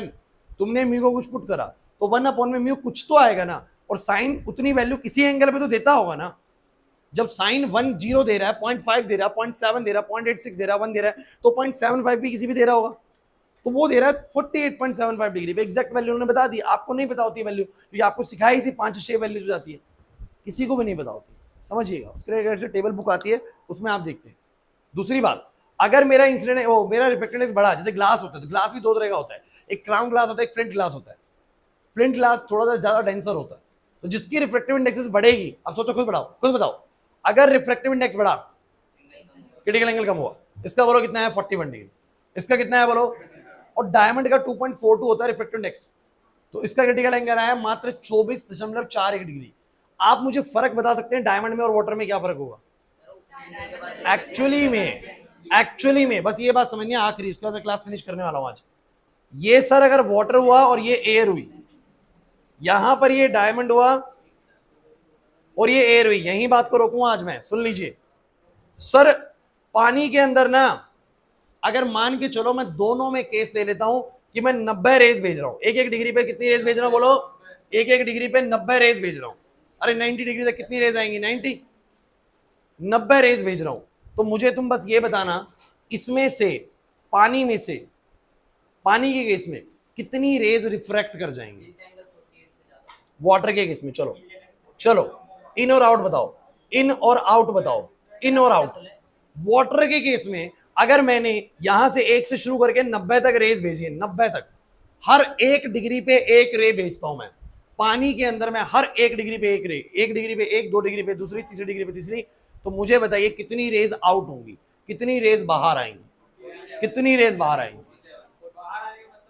तुमने म्यू को कुछ पुट करा, तो 1 अपॉन में म्यू कुछ तो आएगा ना। और साइन उतनी वैल्यू किसी एंगल पे तो देता होगा ना। जब साइन 1 0 दे रहा है, 0.5 दे रहा है, 0.7 दे रहा है, 0.86 दे रहा है, 1 दे रहा है, तो 0.75 भी किसी भी दे रहा होगा। तो वो दे रहा है 48.75 डिग्री पे। एग्जैक्ट वैल्यू उन्होंने बता दी, आपको नहीं पता होती वैल्यू, क्योंकि आपको सिखाई थी 5-6 वैल्यूज हो जाती है, किसी को भी नहीं पता होती। समझिएगा, उसके टेबल बुक आती है, उसमें आप देखते हैं। दूसरी बात, अगर मेरा इंसिडेंट वो मेरा रिफ्लेक्टेड इंडेक्स बढ़ा, जैसे ग्लास होता है, तो ग्लास भी 2 तरह का होता है, एक क्राउन ग्लास होता है, एक फ्लिंट ग्लास होता है। फ्लिंट ग्लास थोड़ा सा ज्यादा डेंसर होता है, तो जिसकी रिफ्लेक्टिव इंडेक्स बढ़ेगी, अब सोचो, खुद बढ़ाओ, खुद बताओ, अगर रिफ्लेक्टिव इंडेक्स बढ़ा, क्रिटिकल एंगल कम हुआ। इसका बोलो कितना है? 41 डिग्री। इसका कितना है बोलो? और डायमंड का 2.42 होता है रिफ्लेक्टिव इंडेक्स, तो इसका क्रिटिकल एंगल आया मात्र 24.41 डिग्री। आप मुझे फर्क बता सकते हैं डायमंड में और वाटर में क्या फर्क होगा? एक्चुअली में बस ये बात समझनी है आखिरी, उसके बाद मैं क्लास फिनिश करने वाला हूं आज। ये सर अगर वाटर हुआ और ये एयर हुई, यहां पर ये डायमंड हुआ और ये एयर हुई, यही बात को रोकूंगा आज मैं, सुन लीजिए। सर पानी के अंदर ना, अगर मान के चलो मैं दोनों में केस ले लेता हूं कि मैं 90 रेज भेज रहा हूं, एक एक डिग्री पे कितनी रेज भेज रहा हूं बोलो? एक एक डिग्री पे 90 रेज भेज रहा हूं। अरे 90 डिग्री तक कितनी रेज आएंगी? 90 रेज भेज रहा हूं। तो मुझे तुम बस ये बताना, इसमें से पानी में से, पानी के केस में कितनी रेज रिफ्रैक्ट कर जाएंगी वाटर के केस में। चलो चलो इन और आउट बताओ, इन और आउट बताओ, इन और आउट। वाटर के केस में अगर मैंने यहां से 1 से शुरू करके 90 तक रेज भेजी है, 90 तक, हर 1 डिग्री पे 1 रे भेजता हूं मैं। पानी के अंदर मैं हर 1 डिग्री पे 1 रे, 1 डिग्री पे 1, 2 डिग्री पे दूसरी, तीसरी डिग्री पे तीसरी। तो मुझे बताइए कितनी रेज आउट होंगी, कितनी रेज बाहर आएंगी, कितनी रेज बाहर आएंगी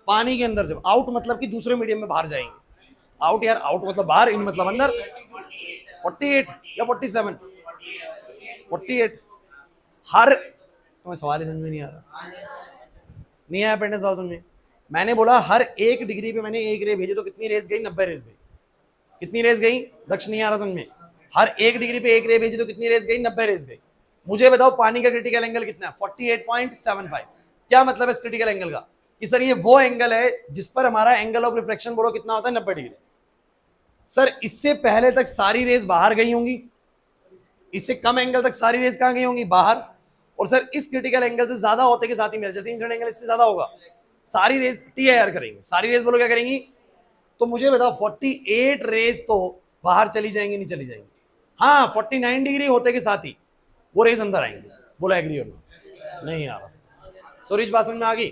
पानी के अंदर से। आउट मतलब कि दूसरे मीडियम में बाहर जाएंगे। आउट यार, आउट मतलब बाहर, इन मतलब अंदर। 48 या 47, 48। हर, तुम्हें सवाल ही समझ में नहीं आ रहा, नहीं आया पेंडे सवाल समझ में। मैंने बोला हर 1 डिग्री पे मैंने 1 रे भेजी, तो कितनी रेज गई? 90 रेज गई। कितनी रेज गई? दक्ष नहीं आ रहा समझ में। हर 1 डिग्री पे 1 रे भेजी तो कितनी रेज गई? 90 रेज गई। मुझे बताओ पानी का क्रिटिकल एंगल कितना है? 48.75। क्या मतलब है इस क्रिटिकल एंगल का? कि सर ये वो एंगल है जिस पर हमारा एंगल ऑफ रिफ्लेक्शन बोलो कितना होता है? 90 डिग्री। सर इससे पहले तक सारी रेज बाहर गई होंगी, इससे कम एंगल तक सारी रेज कहां गई होंगी? बाहर। और सर इस क्रिटिकल एंगल से ज्यादा होते के साथ ही मेरे, जैसे इंसिडेंट एंगल इससे ज्यादा होगा, सारी रेज TIR करेंगे। सारी रेज बोलो क्या करेंगी? तो मुझे बताओ 48 रेज तो बाहर चली जाएंगी, नहीं चली जाएंगी? हाँ, 49 डिग्री होते के साथ ही वो रेज अंदर आएंगे। बोला एग्री और नहीं आ रहा? सॉरी, इस बात समझ में आ गई?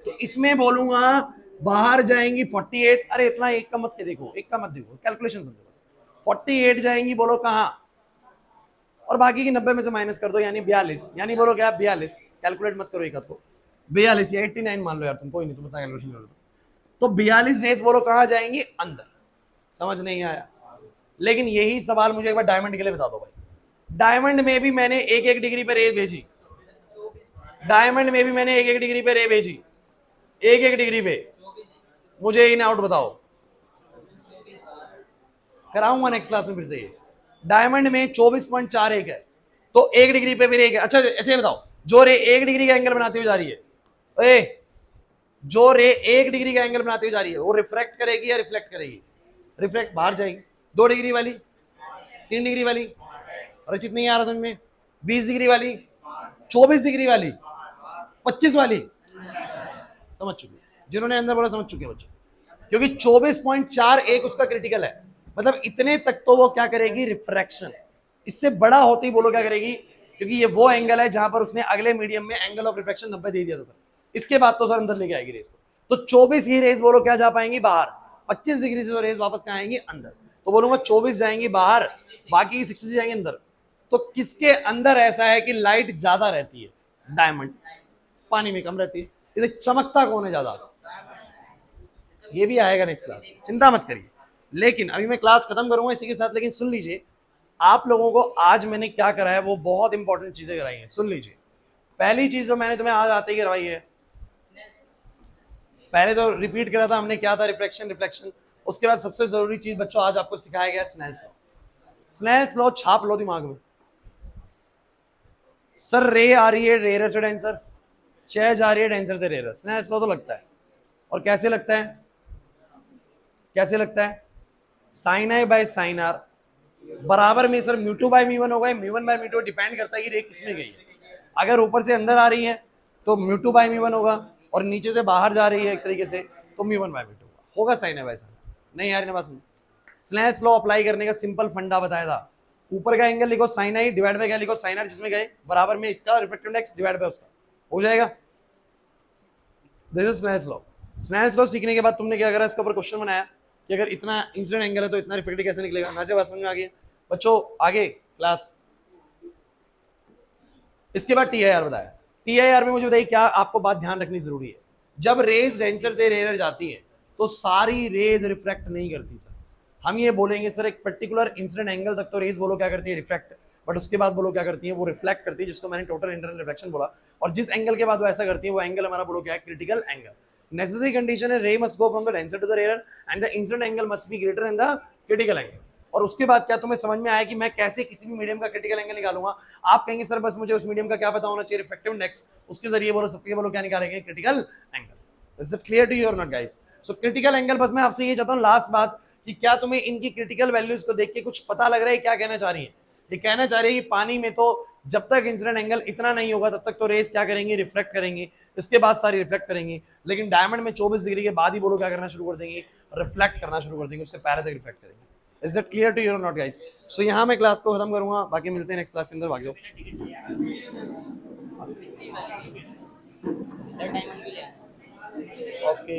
तो इसमें बोलूंगा बाहर जाएंगी 48। अरे इतना एक का मत के देखो, एक का मत देखो, कैलकुलेशन समझो बस। 48 जाएंगी बोलो कहां, और बाकी की 90 में से माइनस कर दो, यानी 42। यानी बोलो क्या? 42। कैलकुलेट मत करो एक को, 42 या 89 मान लो यार तुम, कोई नहीं, तुम बता कैलकुलेशन कर दो। तो 42 रेस बोलो कहां जाएंगी? अंदर। समझ नहीं आया? लेकिन यही सवाल मुझे एक बार डायमंड के लिए बता दो भाई। डायमंड में भी मैंने 1-1 डिग्री पे रे भेजी, डायमंड में भी मैंने 1-1 डिग्री पे रे भेजी, 1-1 डिग्री पे। मुझे इन आउट बताओ, कराऊंगा नेक्स्ट क्लास में फिर से। ये डायमंड में 24.41 है, तो 1 डिग्री पे भी रे। अच्छा अच्छा, बताओ जो रे 1 डिग्री का एंगल बनाती हुई जा रही है, जो रे 1 डिग्री का एंगल बनाती हुई जा रही है, वो रिफ्रैक्ट करेगी या रिफ्लेक्ट करेगी? रिफ्लेक्ट, बाहर जाएगी। 2 डिग्री वाली, 3 डिग्री वाली, और चित नहीं आ रहा समझ में? 20 डिग्री वाली, 24 डिग्री वाली, 25 वाली। समझ चुके जिन्होंने अंदर बोला, समझ चुके बच्चे। क्योंकि 24.41 उसका क्रिटिकल है, मतलब इतने तक तो वो क्या करेगी? रिफ्रैक्शन। इससे बड़ा होते ही बोलो क्या करेगी? क्योंकि ये वो एंगल है जहां पर उसने अगले मीडियम में एंगल ऑफ रिफ्रैक्शन 90 दे दिया था सर। इसके बाद तो सर अंदर लेके आएगी रेस को। तो 24 ही रेस बोलो क्या जा पाएंगी? बाहर। 25 डिग्री से तो रेस वापस कहां आएंगी? अंदर। तो बोलूंगा 24 जाएंगी बाहर, बाकी 60 जाएंगे अंदर। तो किसके अंदर ऐसा है कि लाइट ज्यादा रहती है? डायमंड। पानी में कम रहती है। इसे चमकता कौन है ज्यादा? ये भी आएगा नेक्स्ट क्लास, चिंता मत करिए। लेकिन अभी मैं क्लास खत्म करूंगा इसी के साथ। लेकिन सुन लीजिए, आप लोगों को आज मैंने क्या करा है वो बहुत इंपॉर्टेंट चीजें कराई हैं। सुन लीजिए, पहली चीज जो मैंने तुम्हें आज आते ही करवाई है, पहले तो रिपीट करा था हमने, क्या था? Reflection, reflection. उसके बाद सबसे जरूरी चीज बच्चों आज आपको सिखाया गया स्नेल्स लॉ। स्नेल्स लॉ छाप लो दिमाग में। सर रे आ रही है रेयर से डेंसर, चाहे जा रही है डेंसर से रेयर। स्नेल्स लॉ तो लगता है, और कैसे लगता है? कैसे लगता है? Sine I by sine R बराबर में सर म्यू2 बाय म्यू1 होगा। म्यू1 बाय म्यू2 डिपेंड करता है कि रे किसमें गई है। अगर ऊपर से अंदर आ रही है तो म्यू2 बाय म्यू1 होगा, और नीचे से बाहर जा रही है एक तरीके से तो म्यू1 बाय म्यू2 होगा। Sine I by sine. नहीं यार, बस स्नेल्स लॉ अप्लाई करने का सिंपल फंडा बताया था। ऊपर का एंगल लिखो साइन आई, डिवाइड बाय क्या लिखो? साइन आर, जिसमें गए बराबर में इसका रिफ्लेक्टिव इंडेक्स डिवाइड बाय उसका, हो जाएगा। This is Snell's law. Snell's law सीखने के बाद तुमने क्या करा? इसके ऊपर क्वेश्चन बनाया कि अगर इतना इंसिडेंट एंगल है तो इतना रिफ्लेक्टिव कैसे निकलेगा। ना से बात समझ में आ गई बच्चों? आगे क्लास। इसके बाद TIR बताया। TIR में मुझे बताइए क्या आपको बात ध्यान रखनी जरूरी है? जब रेज डेंसर से रेयर जाती है तो सारी रेज रिफ्लेक्ट नहीं करती सर। हम ये बोलेंगे सर एक पर्टिकुलर इंसिडेंट एंगल तक तो रेज बोलो क्या करती है? रिफ्लेक्ट। बट उसके बाद बोलो क्या करती है? वो रिफ्लेक्ट करती है, जिसको मैंने टोटल इंटरनल रिफ्लेक्शन बोला। और जिस एंगल के बाद वो ऐसा करती है वो एंगल हमारा बोलो क्या है? Critical angle. नेसेसरी कंडीशन है ray must go from the denser to the rare and the incident angle must be greater than the critical angle. और उसके बाद क्या तुम्हें समझ में आया कि मैं कैसे किसी भी मीडियम का क्रिटिकल एंगल निकालूंगा? आप कहेंगे सर बस मुझे उस मीडियम का क्या पता होना चाहिए? Reflective index. उसके जरिए बोलो सबके बोलो क्या निकालेंगे? Critical angle. Is it clear to you और not guys? So critical angle, बस मैं आपसे ये चाहता हूँ लास्ट बात कि क्या तुम्हें इनकी क्रिटिकल वैल्यूज को देख के कुछ पता लग रहा है क्या कहना चाह रही है? ये कहना चाह रही है कि पानी में तो जब तक इंसिडेंट एंगल इतना नहीं होगा तब तक तो रेस क्या करेंगे? रिफ्लेक्ट करेंगे। इसके बाद सारी रिफ्लेक्ट करेंगी। लेकिन डायमंड में 24 डिग्री के बाद ही बोलो क्या करना शुरू कर देंगे, रिफ्लेक्ट करना शुरू कर देंगे, उससे पहले से रिफ्लेक्ट करेंगे। Is that clear to you और नॉट गाइस? सो यहाँ मैं क्लास को खत्म करूंगा, बाकी मिलते हैं नेक्स्ट क्लास के अंदर। भाग जाओ। ओके